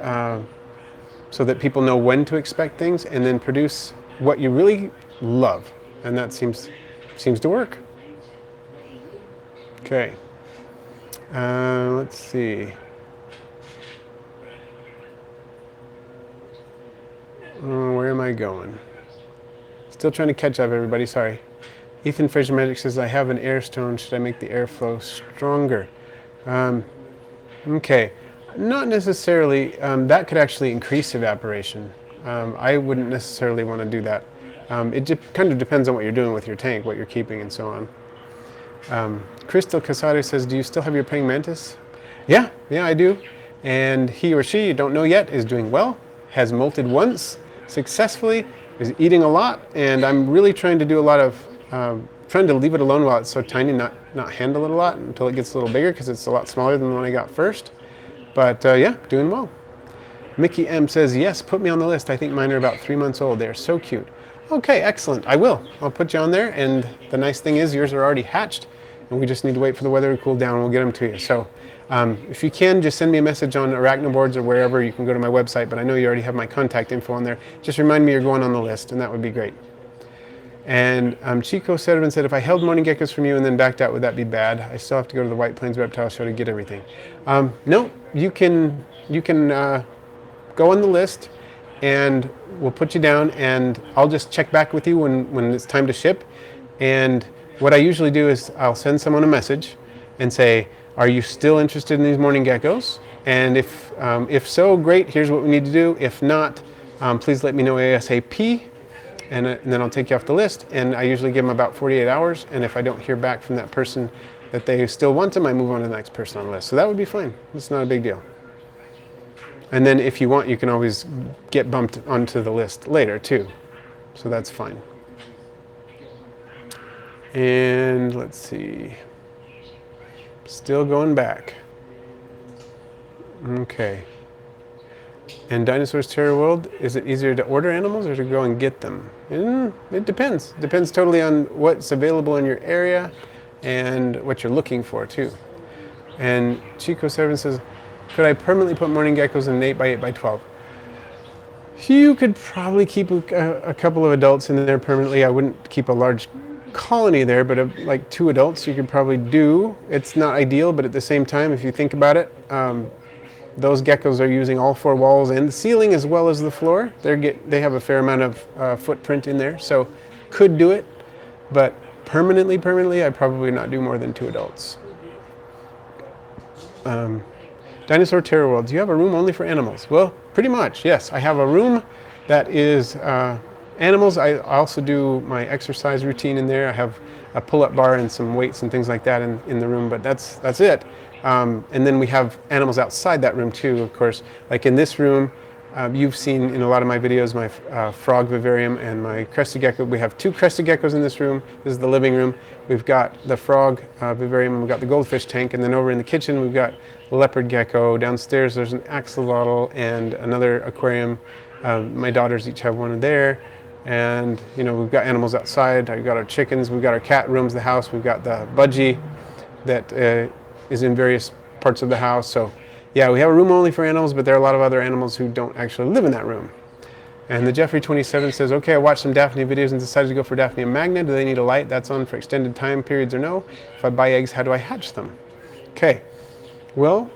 so that people know when to expect things, and then produce what you really love, and that seems to work. Okay, let's see. Where am I going? Still trying to catch up, everybody, sorry. Ethan Fraser Magic says, I have an air stone. Should I make the airflow stronger? Okay, not necessarily. That could actually increase evaporation. I wouldn't necessarily want to do that. It kind of depends on what you're doing with your tank, what you're keeping, and so on. Crystal Casado says, do you still have your praying mantis? Yeah, I do. And he or she, you don't know yet, is doing well, has molted once successfully, is eating a lot, and I'm really trying to do a lot of, trying to leave it alone while it's so tiny, not handle it a lot until it gets a little bigger, because it's a lot smaller than the one I got first. But yeah, doing well. Mickey M says, yes, put me on the list. I think mine are about 3 months old. They're so cute. Okay, excellent. I will. I'll put you on there, and the nice thing is yours are already hatched, and we just need to wait for the weather to cool down, and we'll get them to you. So if you can, just send me a message on Arachnoboards or wherever. You can go to my website, but I know you already have my contact info on there. Just remind me you're going on the list, and that would be great. And Chico Sederman said, if I held morning geckos from you and then backed out, would that be bad? I still have to go to the White Plains Reptile Show to get everything. No, you can go on the list, and we'll put you down, and I'll just check back with you when it's time to ship. And what I usually do is I'll send someone a message and say, are you still interested in these morning geckos? And if so, great, here's what we need to do. If not, please let me know ASAP, and then I'll take you off the list. And I usually give them about 48 hours, and if I don't hear back from that person that they still want them, I move on to the next person on the list. So that would be fine. It's not a big deal. And then if you want, you can always get bumped onto the list later too. So that's fine. And let's see. Still going back. Okay. And Dinosaurs Terror World, is it easier to order animals or to go and get them? It depends. It depends totally on what's available in your area and what you're looking for too. And Chico 7 says, could I permanently put morning geckos in an 8x8 by 12? You could probably keep a couple of adults in there permanently. I wouldn't keep a large colony there, but like 2 adults you could probably do. It's not ideal, but at the same time, if you think about it, those geckos are using all 4 walls and the ceiling as well as the floor. They have a fair amount of footprint in there, so could do it, but permanently, I'd probably not do more than 2 adults. Dinosaur Terror World, do you have a room only for animals? Well, pretty much, yes. I have a room that is animals. I also do my exercise routine in there. I have a pull-up bar and some weights and things like that in the room, but that's it. And then we have animals outside that room too, of course. Like in this room, you've seen in a lot of my videos my frog vivarium and my crested gecko. We have 2 crested geckos in this room. This is the living room. We've got the frog vivarium, and we've got the goldfish tank, and then over in the kitchen we've got leopard gecko. Downstairs there's an axolotl and another aquarium. My daughters each have one there. And you know, we've got animals outside. We've got our chickens. We've got our cat rooms, the house. We've got the budgie that is in various parts of the house. So yeah, we have a room only for animals, but there are a lot of other animals who don't actually live in that room. And the Jeffrey27 says, okay, I watched some Daphnia videos and decided to go for Daphnia magna. Do they need a light that's on for extended time periods or no? If I buy eggs, how do I hatch them? Okay, well,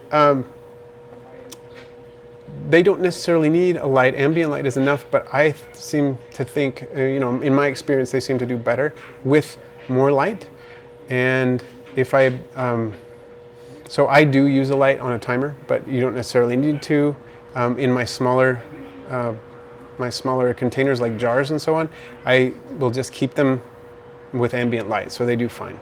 they don't necessarily need a light. Ambient light is enough, but I seem to think, in my experience, they seem to do better with more light. And if so I do use a light on a timer, but you don't necessarily need to. In my smaller containers like jars and so on, I will just keep them with ambient light, so they do fine.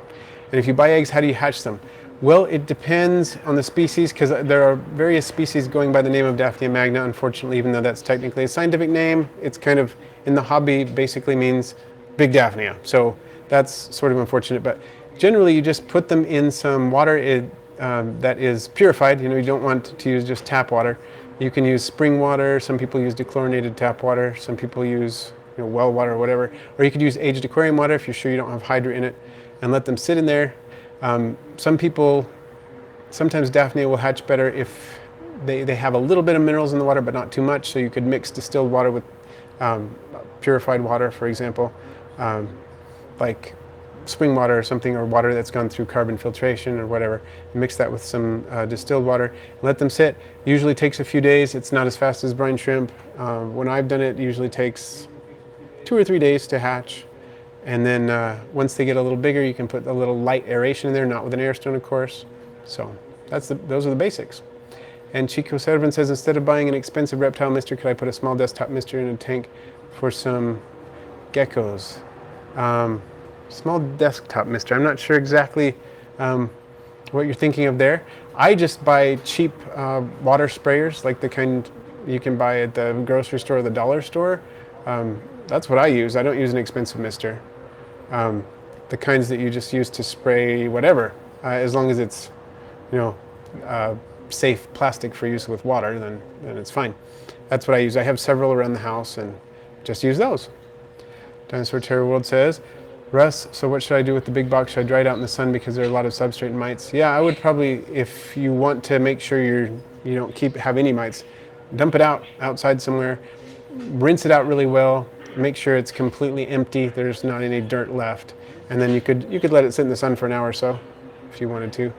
And if you buy eggs, how do you hatch them? Well, it depends on the species, because there are various species going by the name of Daphnia magna, unfortunately, even though that's technically a scientific name. It's kind of, in the hobby, basically means big Daphnia. So that's sort of unfortunate, but generally you just put them in some water that is purified. You don't want to use just tap water. You can use spring water. Some people use dechlorinated tap water. Some people use well water or whatever. Or you could use aged aquarium water if you're sure you don't have hydra in it, and let them sit in there. Sometimes Daphnia will hatch better if they have a little bit of minerals in the water, but not too much. So you could mix distilled water with purified water, for example, like spring water or something, or water that's gone through carbon filtration or whatever. Mix that with some distilled water, let them sit. Usually takes a few days. It's not as fast as brine shrimp. When I've done it, it usually takes 2 or 3 days to hatch. And then once they get a little bigger, you can put a little light aeration in there, not with an air stone, of course. So those are the basics. And Chico Servan says, instead of buying an expensive reptile mister, could I put a small desktop mister in a tank for some geckos? Small desktop mister. I'm not sure exactly what you're thinking of there. I just buy cheap water sprayers, like the kind you can buy at the grocery store or the dollar store. That's what I use. I don't use an expensive mister. The kinds that you just use to spray whatever, as long as it's, safe plastic for use with water, then it's fine. That's what I use. I have several around the house and just use those. Dinosaur Terror World says, Russ, so what should I do with the big box? Should I dry it out in the sun because there are a lot of substrate and mites? Yeah, I would probably, if you want to make sure you don't have any mites, dump it outside somewhere, rinse it out really well, make sure it's completely empty, there's not any dirt left, and then you could let it sit in the sun for an hour or so if you wanted to.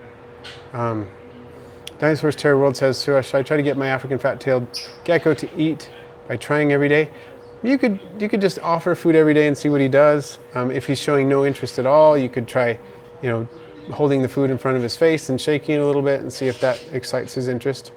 Dinosaurs Terror World says, so should I try to get my African fat-tailed gecko to eat by trying every day? You could just offer food every day and see what he does. If he's showing no interest at all, you could try, holding the food in front of his face and shaking it a little bit and see if that excites his interest.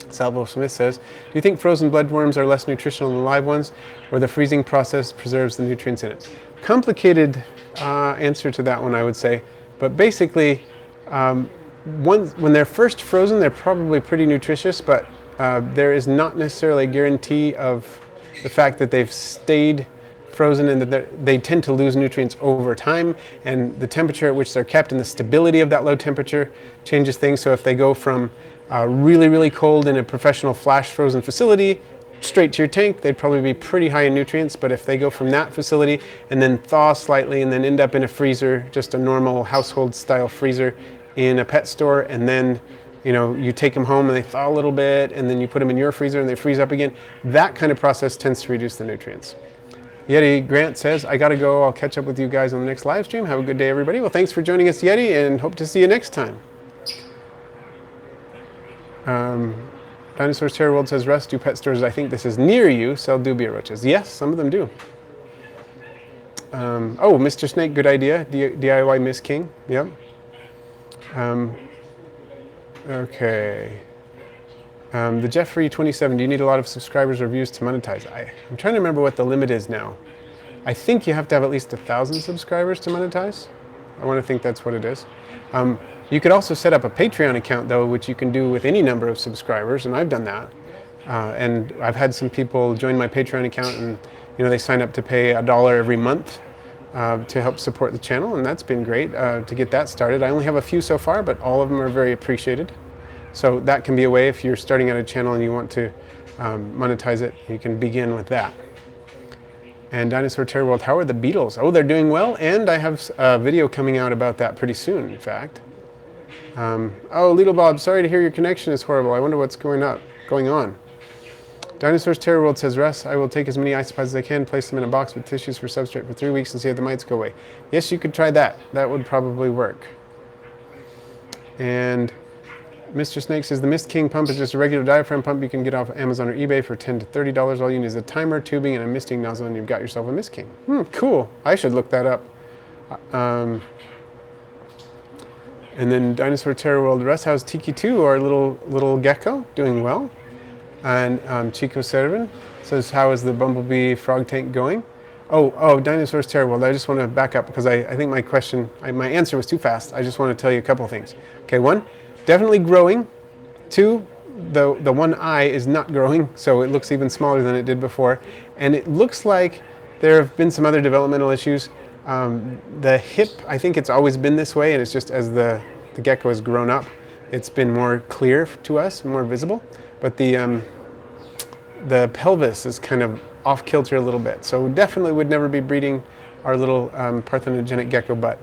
Salvo Smith says, do you think frozen bloodworms are less nutritional than live ones, or the freezing process preserves the nutrients in it? Complicated answer to that one, I would say. But basically, when they're first frozen, they're probably pretty nutritious, but there is not necessarily a guarantee of the fact that they've stayed frozen, and that they tend to lose nutrients over time, and the temperature at which they're kept and the stability of that low temperature changes things. So if they go from really, really cold in a professional flash frozen facility straight to your tank, they'd probably be pretty high in nutrients. But if they go from that facility and then thaw slightly and then end up in a freezer, just a normal household style freezer in a pet store, and then you take them home and they thaw a little bit, and then you put them in your freezer and they freeze up again, that kind of process tends to reduce the nutrients. Yeti Grant says, I gotta go. I'll catch up with you guys on the next live stream. Have a good day, everybody. Well, thanks for joining us, Yeti, and hope to see you next time. Dinosaurs Terror World says, Russ, do pet stores, I think this is near you, sell dubia roaches? Yes, some of them do. Mr. Snake, good idea. DIY Miss King. Yep. Okay. The Jeffrey27, do you need a lot of subscribers or views to monetize? I'm trying to remember what the limit is now. I think you have to have at least 1,000 subscribers to monetize. I want to think that's what it is. You could also set up a Patreon account, though, which you can do with any number of subscribers, and I've done that. And I've had some people join my Patreon account, and they sign up to pay $1 every month to help support the channel, and that's been great to get that started. I only have a few so far, but all of them are very appreciated. So that can be a way, if you're starting out a channel and you want to monetize it, you can begin with that. And Dinosaur Terror World, how are the beetles? Oh, they're doing well, and I have a video coming out about that pretty soon, in fact. Little Bob, sorry to hear your connection is horrible. I wonder what's going on. Dinosaurs Terror World says, Russ, I will take as many isopods as I can, place them in a box with tissues for substrate for 3 weeks and see if the mites go away. Yes, you could try that. That would probably work. And Mr. Snake says, the Mist King pump is just a regular diaphragm pump you can get off Amazon or eBay for $10 to $30. All you need is a timer, tubing, and a misting nozzle, and you've got yourself a Mist King. Cool. I should look that up. And then Dinosaur Terror World, Russ, how's Tiki 2, our little gecko, doing well? And Chico Servan says, how is the Bumblebee frog tank going? Oh, Dinosaurs Terror World. I just want to back up because I think my answer was too fast. I just want to tell you a couple things. Okay, 1, definitely growing. 2, the one eye is not growing, so it looks even smaller than it did before. And it looks like there have been some other developmental issues. The hip, I think it's always been this way, and it's just as the gecko has grown up, it's been more clear to us, more visible. But the pelvis is kind of off kilter a little bit. So definitely would never be breeding our little parthenogenic gecko butt.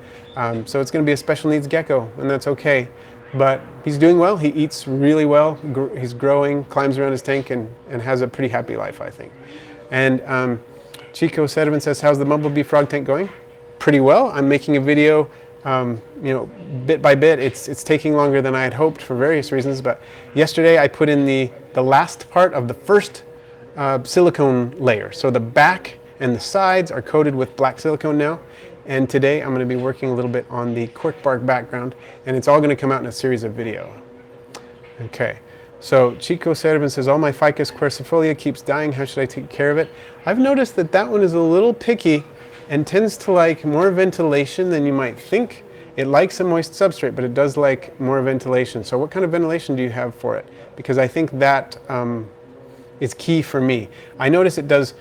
So it's going to be a special needs gecko, and that's okay. But he's doing well. He eats really well. He's growing, climbs around his tank, and has a pretty happy life, I think. And Chico Sediment says, how's the Bumblebee frog tank going? Pretty well. I'm making a video, bit by bit. It's taking longer than I had hoped for various reasons, but yesterday I put in the last part of the first silicone layer. So the back and the sides are coated with black silicone now, and today I'm going to be working a little bit on the cork bark background, and it's all going to come out in a series of video. Okay, so Chico Servan says, all my Ficus quercifolia keeps dying. How should I take care of it? I've noticed that one is a little picky and tends to like more ventilation than you might think. It likes a moist substrate, but it does like more ventilation. So what kind of ventilation do you have for it? Because I think that is key for me. I notice it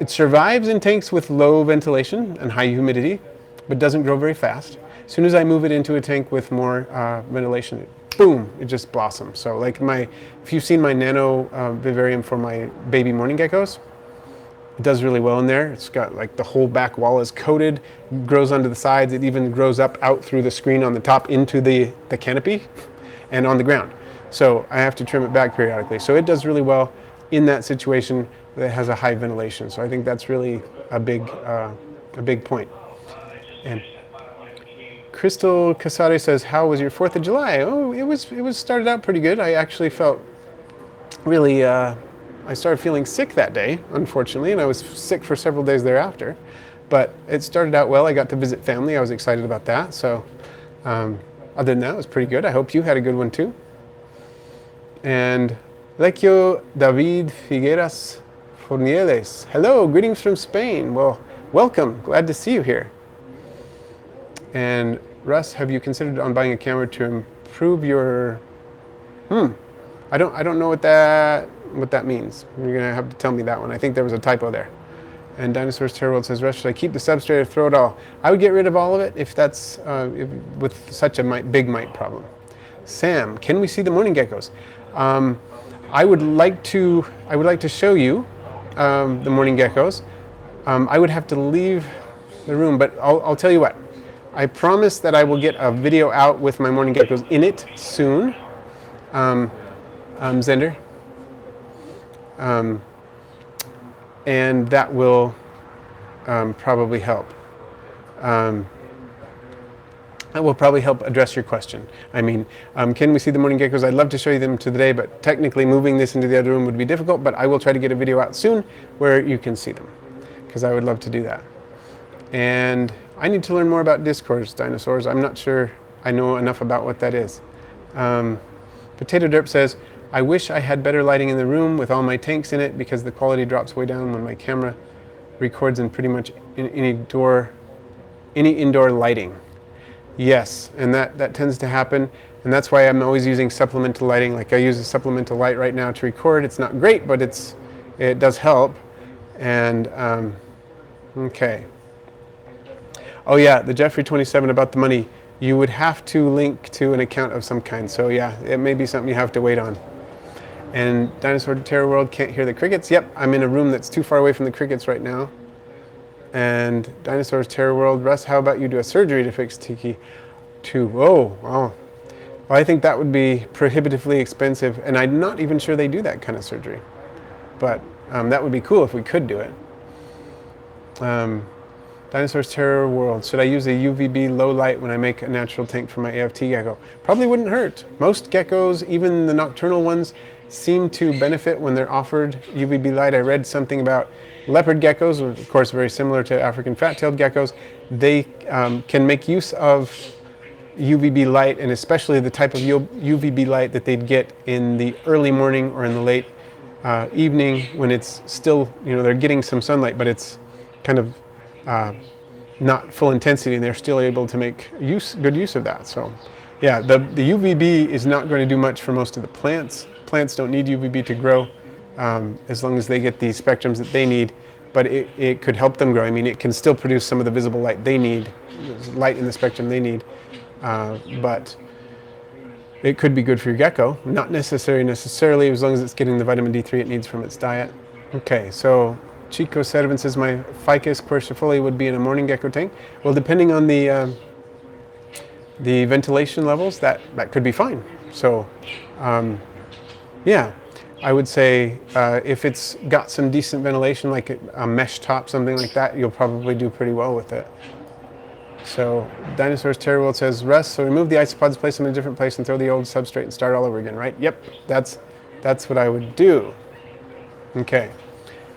survives in tanks with low ventilation and high humidity, but doesn't grow very fast. As soon as I move it into a tank with more ventilation, boom, it just blossoms. So like if you've seen my nano vivarium for my baby morning geckos, it does really well in there. It's got like the whole back wall is coated, grows onto the sides. It even grows up out through the screen on the top into the canopy and on the ground. So I have to trim it back periodically. So it does really well in that situation that has a high ventilation. So I think that's really a big point. And Crystal Casade says, how was your 4th of July? Oh, it was started out pretty good. I actually felt really, I started feeling sick that day, unfortunately, and I was sick for several days thereafter. But it started out well. I got to visit family. I was excited about that. So other than that, it was pretty good. I hope you had a good one too. And Lecchio David Figueras Fornieles. Hello, greetings from Spain. Well, welcome. Glad to see you here. And Russ, have you considered on buying a camera to improve your... I don't know what that means. You're gonna have to tell me that one. I think there was a typo there. And Dinosaurs Terror World says, Russ, should I keep the substrate or throw it all? I would get rid of all of it if that's with such a big mite problem. Sam, can we see the morning geckos? I would like to show you the morning geckos. I would have to leave the room, but I'll tell you what. I promise that I will get a video out with my morning geckos in it soon. Zender. And that will probably help. That will probably help address your question. I mean, can we see the morning geckos? I'd love to show you them today, but technically moving this into the other room would be difficult, but I will try to get a video out soon where you can see them, because I would love to do that. And I need to learn more about discourse dinosaurs. I'm not sure I know enough about what that is. Potato Derp says, I wish I had better lighting in the room with all my tanks in it because the quality drops way down when my camera records in pretty much any indoor lighting. Yes, and that tends to happen, and that's why I'm always using supplemental lighting. Like I use a supplemental light right now to record. It's not great, but it does help. And okay. Oh yeah, the Jeffrey 27 about the money. You would have to link to an account of some kind. So yeah, it may be something you have to wait on. And Dinosaur Terror World can't hear the crickets. Yep, I'm in a room that's too far away from the crickets right now. And Dinosaurs Terror World, Russ, how about you do a surgery to fix Tiki 2? Oh. Well, I think that would be prohibitively expensive, and I'm not even sure they do that kind of surgery. but that would be cool if we could do it. Dinosaurs Terror World. Should I use a UVB low light when I make a natural tank for my AFT gecko? Probably wouldn't hurt. Most geckos, even the nocturnal ones, seem to benefit when they're offered UVB light. I read something about leopard geckos, of course very similar to African fat-tailed geckos. They can make use of UVB light, and especially the type of UVB light that they'd get in the early morning or in the late evening when it's still, they're getting some sunlight, but it's kind of not full intensity, and they're still able to make good use of that. So yeah, the UVB is not going to do much for most of the plants. Plants don't need UVB to grow as long as they get the spectrums that they need, but it could help them grow. I mean, it can still produce some of the visible light they need, light in the spectrum they need, but it could be good for your gecko. Not necessarily as long as it's getting the vitamin D3 it needs from its diet. Okay, so Chico Sedevin says my Ficus quercifolia would be in a morning gecko tank. Well, depending on the ventilation levels, that could be fine. So, yeah, I would say if it's got some decent ventilation, like a mesh top, something like that, you'll probably do pretty well with it. So, Dinosaurs Terror World says, Russ, so remove the isopods, place them in a different place, and throw the old substrate and start all over again, right? Yep, that's what I would do. Okay.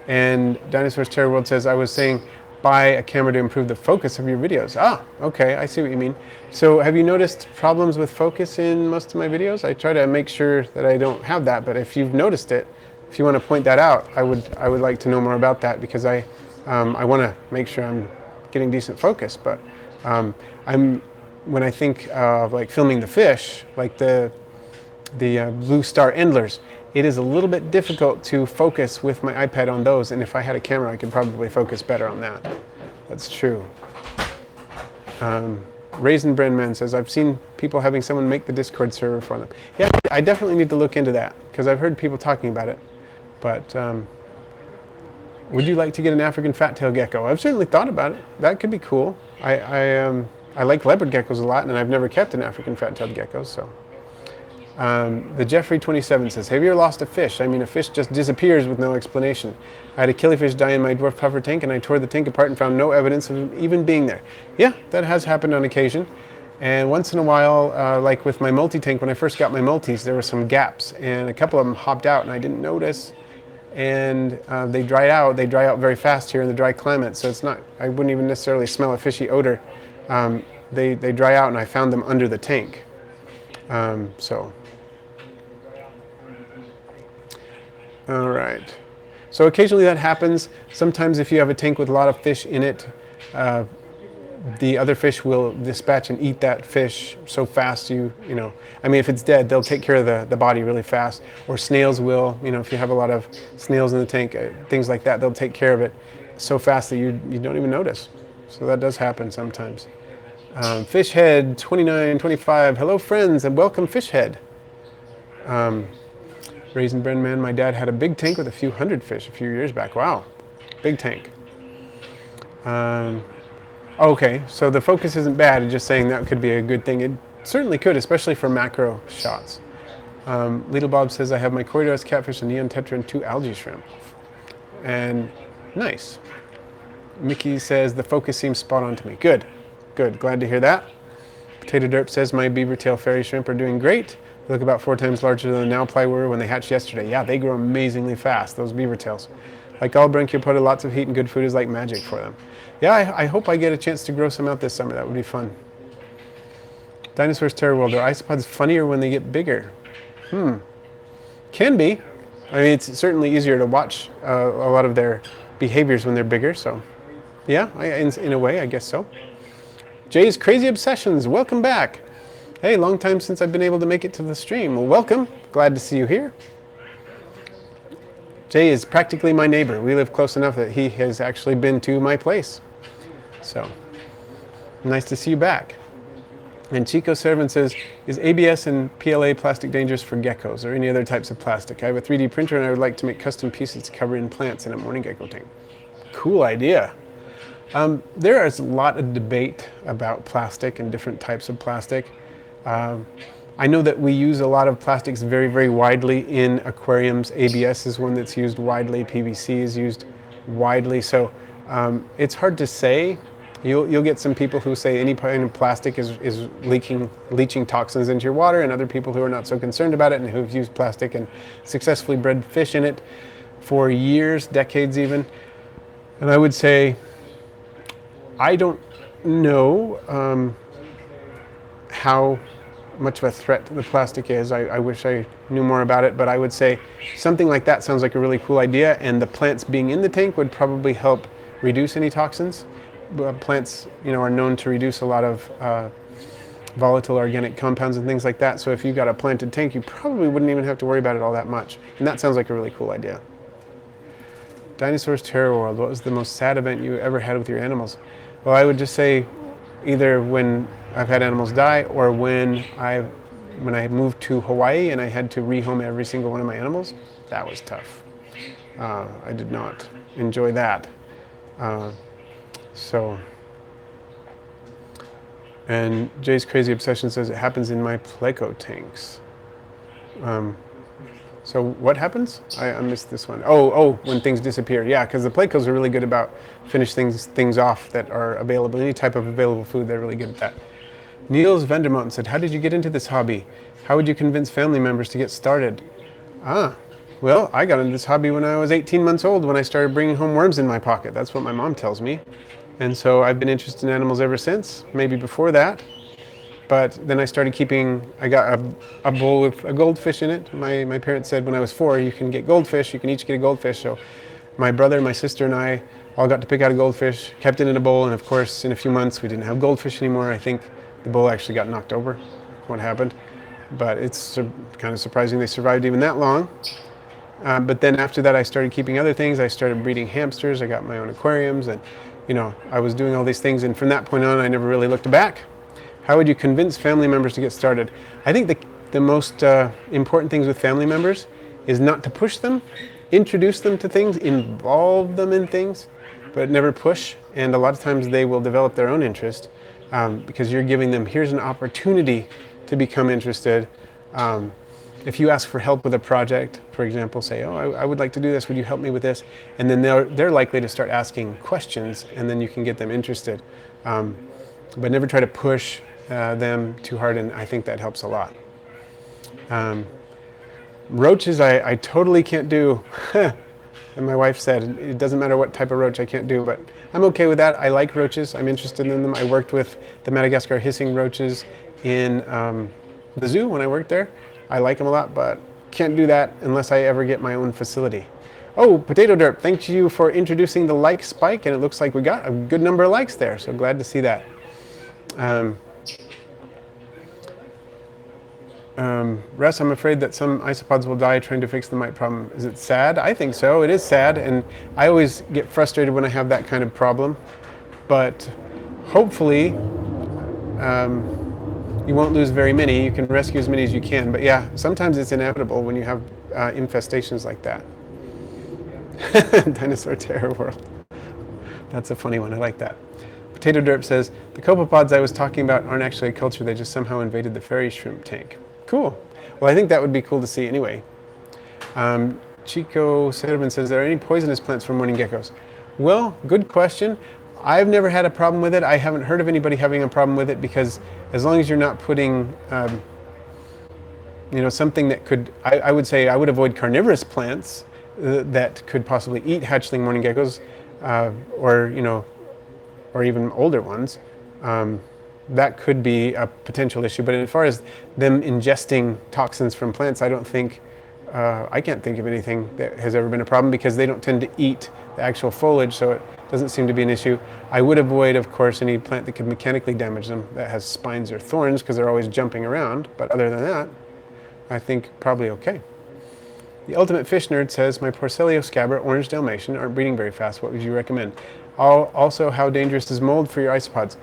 And Dinosaurs Terror World says, I was saying buy a camera to improve the focus of your videos. Ah, okay, I see what you mean. So have you noticed problems with focus in most of my videos? I try to make sure that I don't have that, but if you've noticed it, if you want to point that out, I would like to know more about that, because I want to make sure I'm getting decent focus. But when I think of like filming the fish, like the blue star endlers, it is a little bit difficult to focus with my iPad on those, and if I had a camera, I could probably focus better on that. That's true. Raisin Brand Man says, I've seen people having someone make the Discord server for them. Yeah, I definitely need to look into that, because I've heard people talking about it. But would you like to get an African fat-tail gecko? I've certainly thought about it. That could be cool. I like leopard geckos a lot, and I've never kept an African fat-tailed gecko, so. The Jeffrey 27 says, have you ever lost a fish? I mean, a fish just disappears with no explanation. I had a killifish die in my dwarf puffer tank, and I tore the tank apart and found no evidence of him even being there. Yeah, that has happened on occasion. And once in a while, like with my multi-tank, when I first got my multis, there were some gaps, and a couple of them hopped out, and I didn't notice. And they dry out very fast here in the dry climate, so it's not, I wouldn't even necessarily smell a fishy odor. They dry out, and I found them under the tank. All right. So occasionally that happens. Sometimes if you have a tank with a lot of fish in it, the other fish will dispatch and eat that fish so fast I mean, if it's dead, they'll take care of the body really fast. Or snails will, if you have a lot of snails in the tank, things like that, they'll take care of it so fast that you don't even notice. So that does happen sometimes. Fishhead 2925, hello friends and welcome Fishhead. Raisin Brand Man, my dad had a big tank with a few hundred fish a few years back. Wow, big tank. Okay, so the focus isn't bad, it's just saying that could be a good thing. It certainly could, especially for macro shots. Little Bob says, I have my Corydorus catfish, a neon tetra, and 2 algae shrimp. And nice. Mickey says, the focus seems spot on to me. Good, glad to hear that. Potato Derp says, my beaver tail fairy shrimp are doing great. They look about 4 times larger than the now ply were when they hatched yesterday. Yeah, they grow amazingly fast, those beaver tails. Like all branchiopoda, lots of heat and good food is like magic for them. Yeah, I hope I get a chance to grow some out this summer. That would be fun. Dinosaurs Terror World, are isopods funnier when they get bigger? Can be. I mean, it's certainly easier to watch a lot of their behaviors when they're bigger, so yeah, in a way, I guess so. Jay's Crazy Obsessions, welcome back. Hey, long time since I've been able to make it to the stream. Well, welcome. Glad to see you here. Jay is practically my neighbor. We live close enough that he has actually been to my place. So, nice to see you back. And Chico Servant says, is ABS and PLA plastic dangerous for geckos or any other types of plastic? I have a 3D printer and I would like to make custom pieces to cover in plants in a morning gecko tank. Cool idea. There is a lot of debate about plastic and different types of plastic. I know that we use a lot of plastics very, very widely in aquariums. ABS is one that's used widely. PVC is used widely. So it's hard to say. You'll get some people who say any kind of plastic is leaching toxins into your water, and other people who are not so concerned about it and who've used plastic and successfully bred fish in it for years, decades even. And I would say, I don't know how much of a threat the plastic is. I wish I knew more about it, but I would say something like that sounds like a really cool idea, and the plants being in the tank would probably help reduce any toxins. Plants, are known to reduce a lot of volatile organic compounds and things like that. So if you got a planted tank, you probably wouldn't even have to worry about it all that much. And that sounds like a really cool idea. Dinosaurs Terror World, what was the most sad event you ever had with your animals? Well, I would just say either when I've had animals die or when I moved to Hawaii and I had to rehome every single one of my animals. That was tough. I did not enjoy that. And Jay's Crazy Obsession says it happens in my pleco tanks. So what happens? I missed this one. Oh, when things disappear. Yeah, because the plecos are really good about finish things off that are available. Any type of available food, they're really good at that. Niels Vandermountain said, how did you get into this hobby? How would you convince family members to get started? Well, I got into this hobby when I was 18 months old when I started bringing home worms in my pocket. That's what my mom tells me. And so I've been interested in animals ever since, maybe before that. But then I started I got a bowl with a goldfish in it. My parents said when I was 4, you can get goldfish, you can each get a goldfish. So my brother, my sister, and I all got to pick out a goldfish, kept it in a bowl, and of course, in a few months, we didn't have goldfish anymore. I think the bowl actually got knocked over, what happened. But it's kind of surprising they survived even that long. But then after that, I started keeping other things. I started breeding hamsters. I got my own aquariums, and I was doing all these things. And from that point on, I never really looked back. How would you convince family members to get started? I think the most important things with family members is not to push them, introduce them to things, involve them in things, but never push. And a lot of times they will develop their own interest because you're giving them, here's an opportunity to become interested. If you ask for help with a project, for example, say, I would like to do this, would you help me with this? And then they're likely to start asking questions, and then you can get them interested. But never try to push them too hard, and I think that helps a lot. Roaches, I totally can't do. And my wife said, it doesn't matter what type of roach I can't do, but I'm okay with that. I like roaches. I'm interested in them. I worked with the Madagascar hissing roaches in the zoo when I worked there. I like them a lot, but can't do that unless I ever get my own facility. Oh, Potato Derp, thank you for introducing the like spike, and it looks like we got a good number of likes there, so glad to see that. Russ, I'm afraid that some isopods will die trying to fix the mite problem. Is it sad? I think so. It is sad, and I always get frustrated when I have that kind of problem. But hopefully, you won't lose very many. You can rescue as many as you can. But yeah, sometimes it's inevitable when you have infestations like that. Dinosaur Terror World. That's a funny one. I like that. Potato Derp says, the copepods I was talking about aren't actually a culture. They just somehow invaded the fairy shrimp tank. Cool. Well, I think that would be cool to see anyway. Chico Sederman says, are there any poisonous plants for mourning geckos? Well, good question. I've never had a problem with it. I haven't heard of anybody having a problem with it because as long as you're not putting, something that could, I would say I would avoid carnivorous plants that could possibly eat hatchling mourning geckos, or even older ones. That could be a potential issue. But as far as them ingesting toxins from plants, I can't think of anything that has ever been a problem because they don't tend to eat the actual foliage, so it doesn't seem to be an issue. I would avoid, of course, any plant that could mechanically damage them that has spines or thorns because they're always jumping around. But other than that, I think probably okay. The Ultimate Fish Nerd says, my Porcellio scabra, orange Dalmatian, aren't breeding very fast. What would you recommend? Also, how dangerous is mold for your isopods?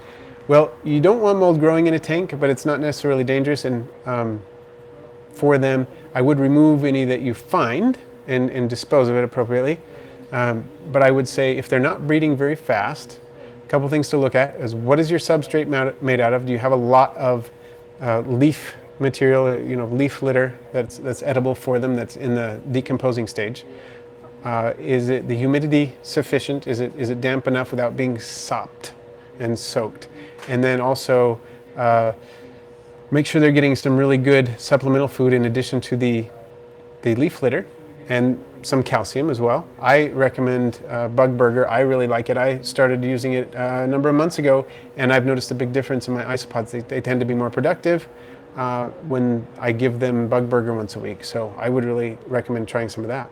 Well, you don't want mold growing in a tank, but it's not necessarily dangerous. And for them, I would remove any that you find and dispose of it appropriately. But I would say if they're not breeding very fast, a couple things to look at is what is your substrate made out of? Do you have a lot of leaf material, leaf litter that's edible for them, that's in the decomposing stage. Is it the humidity sufficient? Is it damp enough without being sopped and soaked? And then also make sure they're getting some really good supplemental food in addition to the leaf litter, and some calcium as well. I recommend Bug Burger. I really like it. I started using it a number of months ago, and I've noticed a big difference in my isopods. They tend to be more productive when I give them Bug Burger once a week. So I would really recommend trying some of that.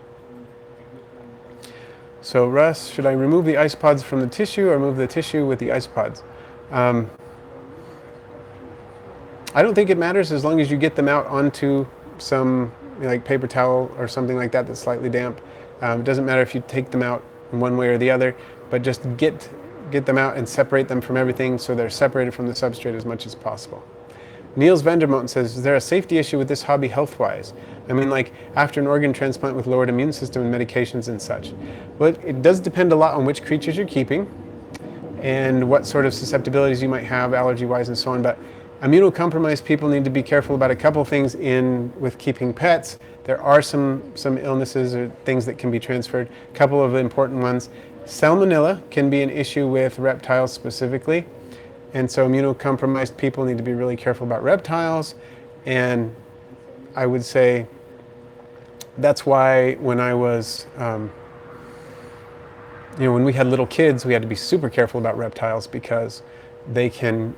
So Russ, should I remove the isopods from the tissue or remove the tissue with the isopods? I don't think it matters as long as you get them out onto some like paper towel or something like that that's slightly damp. It doesn't matter if you take them out in one way or the other, but just get them out and separate them from everything so they're separated from the substrate as much as possible. Niels Vandermoten says, is there a safety issue with this hobby health-wise? I mean, like after an organ transplant with lowered immune system and medications and such. Well, it does depend a lot on which creatures you're keeping and what sort of susceptibilities you might have allergy-wise and so on. But immunocompromised people need to be careful about a couple things with keeping pets. There are some illnesses or things that can be transferred. A couple of important ones. Salmonella can be an issue with reptiles specifically. And so immunocompromised people need to be really careful about reptiles. And I would say that's why when I was, when we had little kids, we had to be super careful about reptiles because they can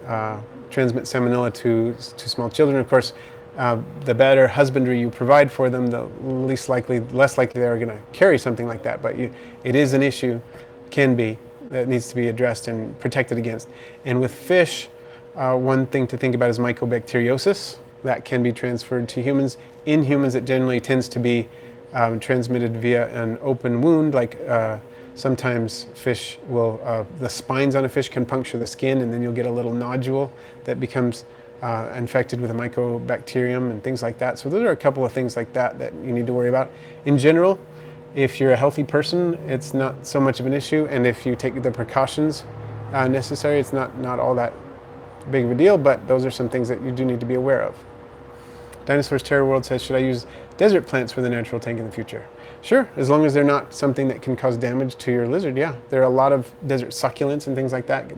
transmit salmonella to small children. Of course, the better husbandry you provide for them, the less likely they're going to carry something like that. But it is an issue, can be, that needs to be addressed and protected against. And with fish, one thing to think about is mycobacteriosis. That can be transferred to humans. In humans, it generally tends to be transmitted via an open wound, like sometimes fish will, the spines on a fish can puncture the skin, and then you'll get a little nodule that becomes infected with a mycobacterium and things like that. So those are a couple of things like that you need to worry about. In general, if you're a healthy person, it's not so much of an issue, and if you take the precautions necessary, it's not all that big of a deal, but those are some things that you do need to be aware of. Dinosaurs Terror World says, should I use desert plants for the natural tank in the future? Sure, as long as they're not something that can cause damage to your lizard, yeah. There are a lot of desert succulents and things like that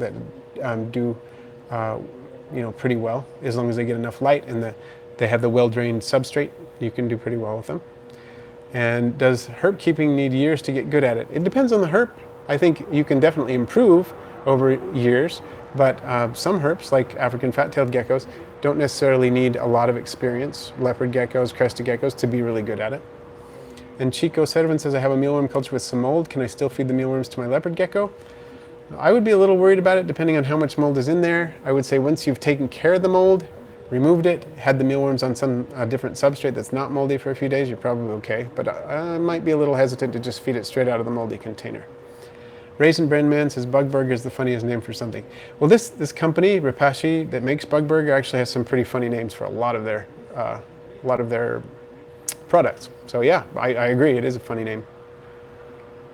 do pretty well. As long as they get enough light and they have the well-drained substrate, you can do pretty well with them. And does herp keeping need years to get good at it? It depends on the herp. I think you can definitely improve over years, but some herps, like African fat-tailed geckos, don't necessarily need a lot of experience. Leopard geckos, crested geckos, to be really good at it. And Chico Servan says, I have a mealworm culture with some mold. Can I still feed the mealworms to my leopard gecko? I would be a little worried about it depending on how much mold is in there. I would say once you've taken care of the mold, removed it, had the mealworms on some different substrate that's not moldy for a few days, you're probably okay. But I might be a little hesitant to just feed it straight out of the moldy container. Raisin Brand Man says Bug Burger is the funniest name for something. Well, this company, Rapashi, that makes Bug Burger actually has some pretty funny names for a lot of their products. So yeah, I agree, it is a funny name.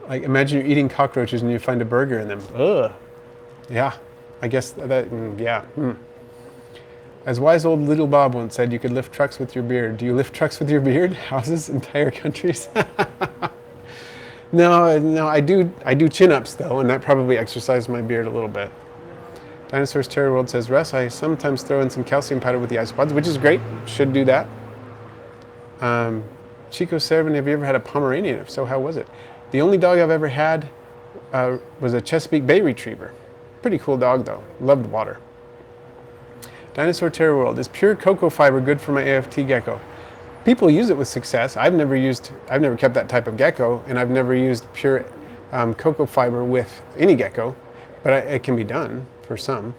Like imagine you're eating cockroaches and you find a burger in them. Ugh. Yeah, I guess that, yeah. As wise old Little Bob once said, you could lift trucks with your beard. Do you lift trucks with your beard? Houses, entire countries? No, I do chin-ups though, and that probably exercised my beard a little bit. Dinosaurs Terror World says, Russ, I sometimes throw in some calcium powder with the isopods, which is great, should do that. Chico Servan, have you ever had a Pomeranian? If so, how was it? The only dog I've ever had was a Chesapeake Bay Retriever. Pretty cool dog though, loved water. Dinosaur Terror World, is pure cocoa fiber good for my AFT gecko? People use it with success. I've never kept that type of gecko, and I've never used pure cocoa fiber with any gecko, but it can be done for some.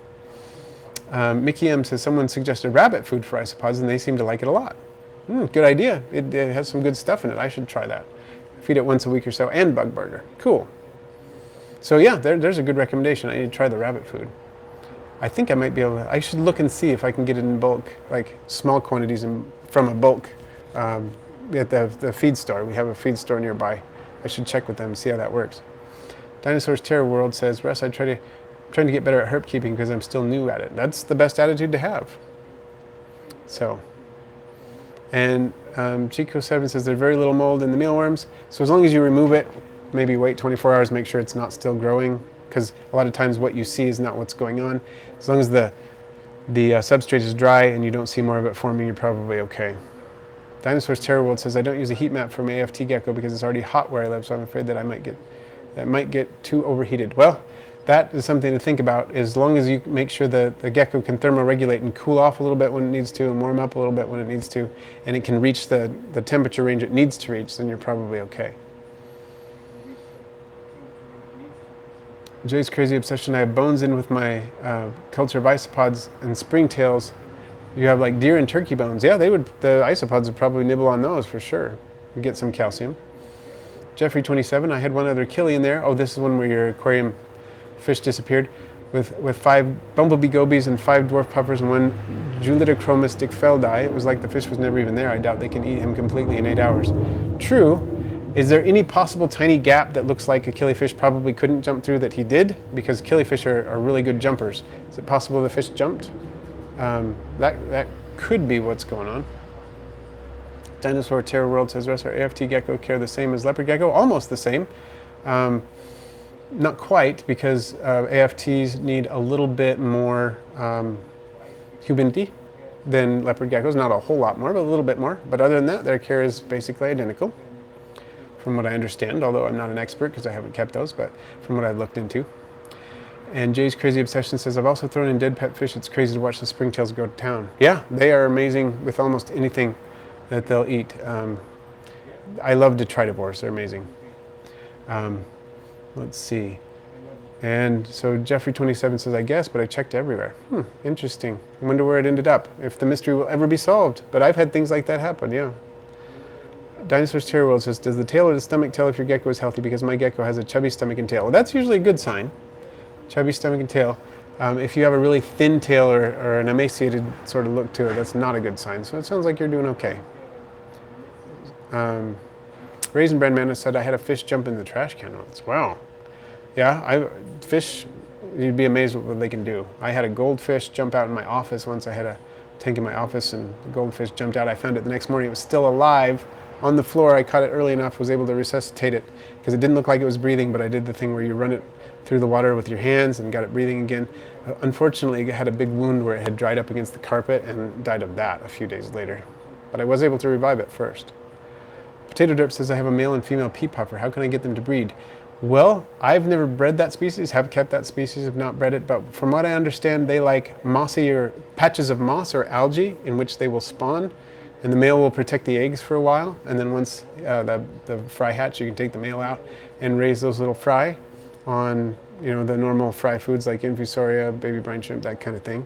Mickey M says someone suggested rabbit food for isopods, and they seem to like it a lot. Good idea. It has some good stuff in it. I should try that. Feed it once a week or so, and Bug Burger. Cool. So yeah, there's a good recommendation. I need to try the rabbit food. I think I might be able to, I should look and see if I can get it in bulk, like small quantities from a bulk at the feed store. We have a feed store nearby. I should check with them and see how that works. Dinosaurs Terror World says, Russ, I'm trying to get better at herp keeping because I'm still new at it. That's the best attitude to have. So And Chico7 says there's very little mold in the mealworms. So as long as you remove it, maybe wait 24 hours, make sure it's not still growing, because a lot of times what you see is not what's going on. As long as the substrate is dry and you don't see more of it forming, you're probably okay. Dinosaurs Terror World says, I don't use a heat map for my AFT gecko because it's already hot where I live, so I'm afraid that that might get too overheated. Well, that is something to think about. As long as you make sure the gecko can thermoregulate and cool off a little bit when it needs to and warm up a little bit when it needs to, and it can reach the temperature range it needs to reach, then you're probably okay. Jay's crazy obsession. I have bones in with my culture of isopods and springtails. You have like deer and turkey bones. Yeah, the isopods would probably nibble on those for sure. You get some calcium. Jeffrey27, I had one other killie in there. Oh, this is one where your aquarium fish disappeared. With 5 bumblebee gobies and 5 dwarf puffers and 1 Julitochromis dickfeldi. It was like the fish was never even there. I doubt they can eat him completely in 8 hours. True. Is there any possible tiny gap that looks like a killifish probably couldn't jump through that he did? Because killifish are really good jumpers. Is it possible the fish jumped? That could be what's going on. Dinosaur Terror World says, Russ, are AFT gecko care the same as leopard gecko? Almost the same. Not quite, because AFTs need a little bit more humidity than leopard geckos. Not a whole lot more, but a little bit more. But other than that, their care is basically identical, from what I understand, although I'm not an expert because I haven't kept those, but from what I've looked into. And Jay's Crazy Obsession says, I've also thrown in dead pet fish. It's crazy to watch the springtails go to town. Yeah, they are amazing with almost anything that they'll eat. I love detritivores. They're amazing. Let's see. And so Jeffrey27 says, I guess, but I checked everywhere. Interesting. I wonder where it ended up, if the mystery will ever be solved. But I've had things like that happen, yeah. Dinosaurs Terror World says, does the tail or the stomach tell if your gecko is healthy? Because my gecko has a chubby stomach and tail. Well, that's usually a good sign. Chubby stomach and tail. If you have a really thin tail or an emaciated sort of look to it, that's not a good sign. So it sounds like you're doing okay. Raisin Brand Man said, I had a fish jump in the trash can once. Wow. Yeah, fish, you'd be amazed at what they can do. I had a goldfish jump out in my office once. I had a tank in my office and the goldfish jumped out. I found it the next morning. It was still alive on the floor. I caught it early enough, was able to resuscitate it because it didn't look like it was breathing, but I did the thing where you run it through the water with your hands and got it breathing again. Unfortunately, it had a big wound where it had dried up against the carpet and died of that a few days later. But I was able to revive it first. Potato Derp says, I have a male and female pea puffer. How can I get them to breed? Well, I've never bred that species, have kept that species, have not bred it, but from what I understand, they like mossy or patches of moss or algae in which they will spawn, and the male will protect the eggs for a while, and then once the fry hatch, you can take the male out and raise those little fry on, you know, the normal fry foods like infusoria, baby brine shrimp, that kind of thing.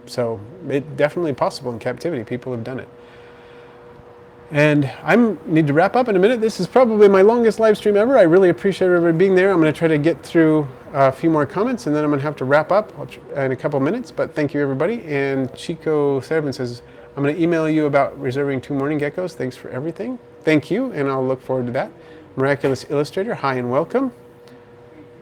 So it's definitely possible in captivity. People have done it. And I need to wrap up in a minute. This is probably my longest live stream ever. I really appreciate everybody being there. I'm going to try to get through a few more comments, and then I'm going to have to wrap up in a couple minutes. But thank you, everybody. And Chico Servant says, I'm going to email you about reserving 2 morning geckos. Thanks for everything. Thank you, and I'll look forward to that. Miraculous Illustrator, hi and welcome.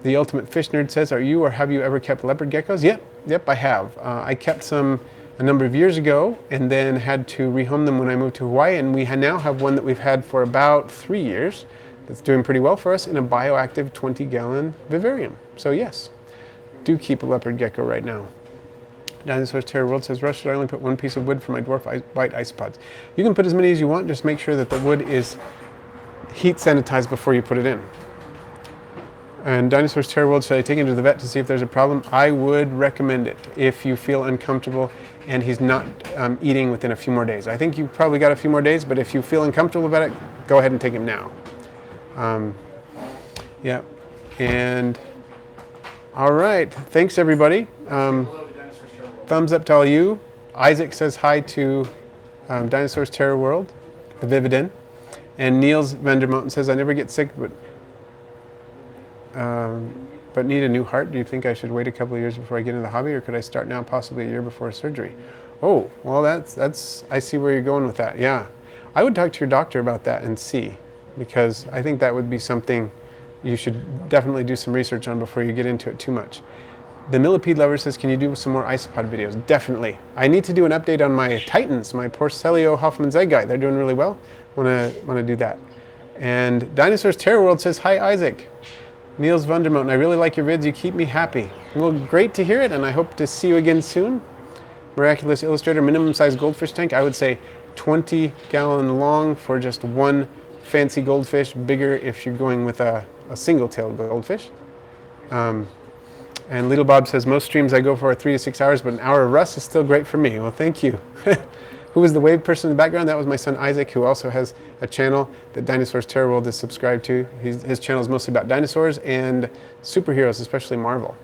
The Ultimate Fish Nerd says, are you or have you ever kept leopard geckos? Yep, I have. I kept some a number of years ago and then had to rehome them when I moved to Hawaii, and we now have one that we've had for about 3 years that's doing pretty well for us in a bioactive 20-gallon vivarium. So yes, do keep a leopard gecko right now. Dinosaurs Terror World says, Russ, should I only put 1 piece of wood for my dwarf white isopods? You can put as many as you want, just make sure that the wood is heat sanitized before you put it in. And Dinosaurs Terror World, should I take him to the vet to see if there's a problem? I would recommend it if you feel uncomfortable and he's not eating within a few more days. I think you've probably got a few more days, but if you feel uncomfortable about it, go ahead and take him now. Yeah, and all right, thanks everybody. Thumbs up to all you. Isaac says hi to Dinosaurs Terror World, the Vividen. And Niels Vandermountain says, I never get sick, but need a new heart. Do you think I should wait a couple of years before I get into the hobby, or could I start now, possibly a year before surgery? Oh, well, that's I see where you're going with that. Yeah, I would talk to your doctor about that and see, because I think that would be something you should definitely do some research on before you get into it too much. The Millipede Lover says, can you do some more isopod videos? Definitely. I need to do an update on my Titans, my Porcelio Hoffman's egg guy. They're doing really well. Want to do that. And Dinosaurs Terror World says, hi Isaac. Niels Vandermountain, I really like your vids. You keep me happy. Well, great to hear it, and I hope to see you again soon. Miraculous Illustrator, minimum size goldfish tank. I would say 20-gallon long for just one fancy goldfish. Bigger if you're going with a single-tailed goldfish. And Little Bob says, most streams I go for are 3 to 6 hours, but an hour of rust is still great for me. Well, thank you. Who was the wave person in the background? That was my son Isaac, who also has a channel that Dinosaurs Terror World is subscribed to. His channel is mostly about dinosaurs and superheroes, especially Marvel.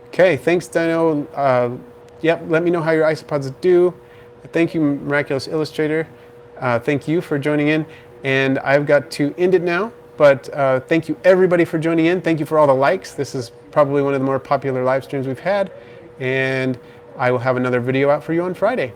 Okay, thanks, Dino. Yep, let me know how your isopods do. Thank you, Miraculous Illustrator. Thank you for joining in. And I've got to end it now, but thank you everybody for joining in. Thank you for all the likes. This is probably one of the more popular live streams we've had. And I will have another video out for you on Friday.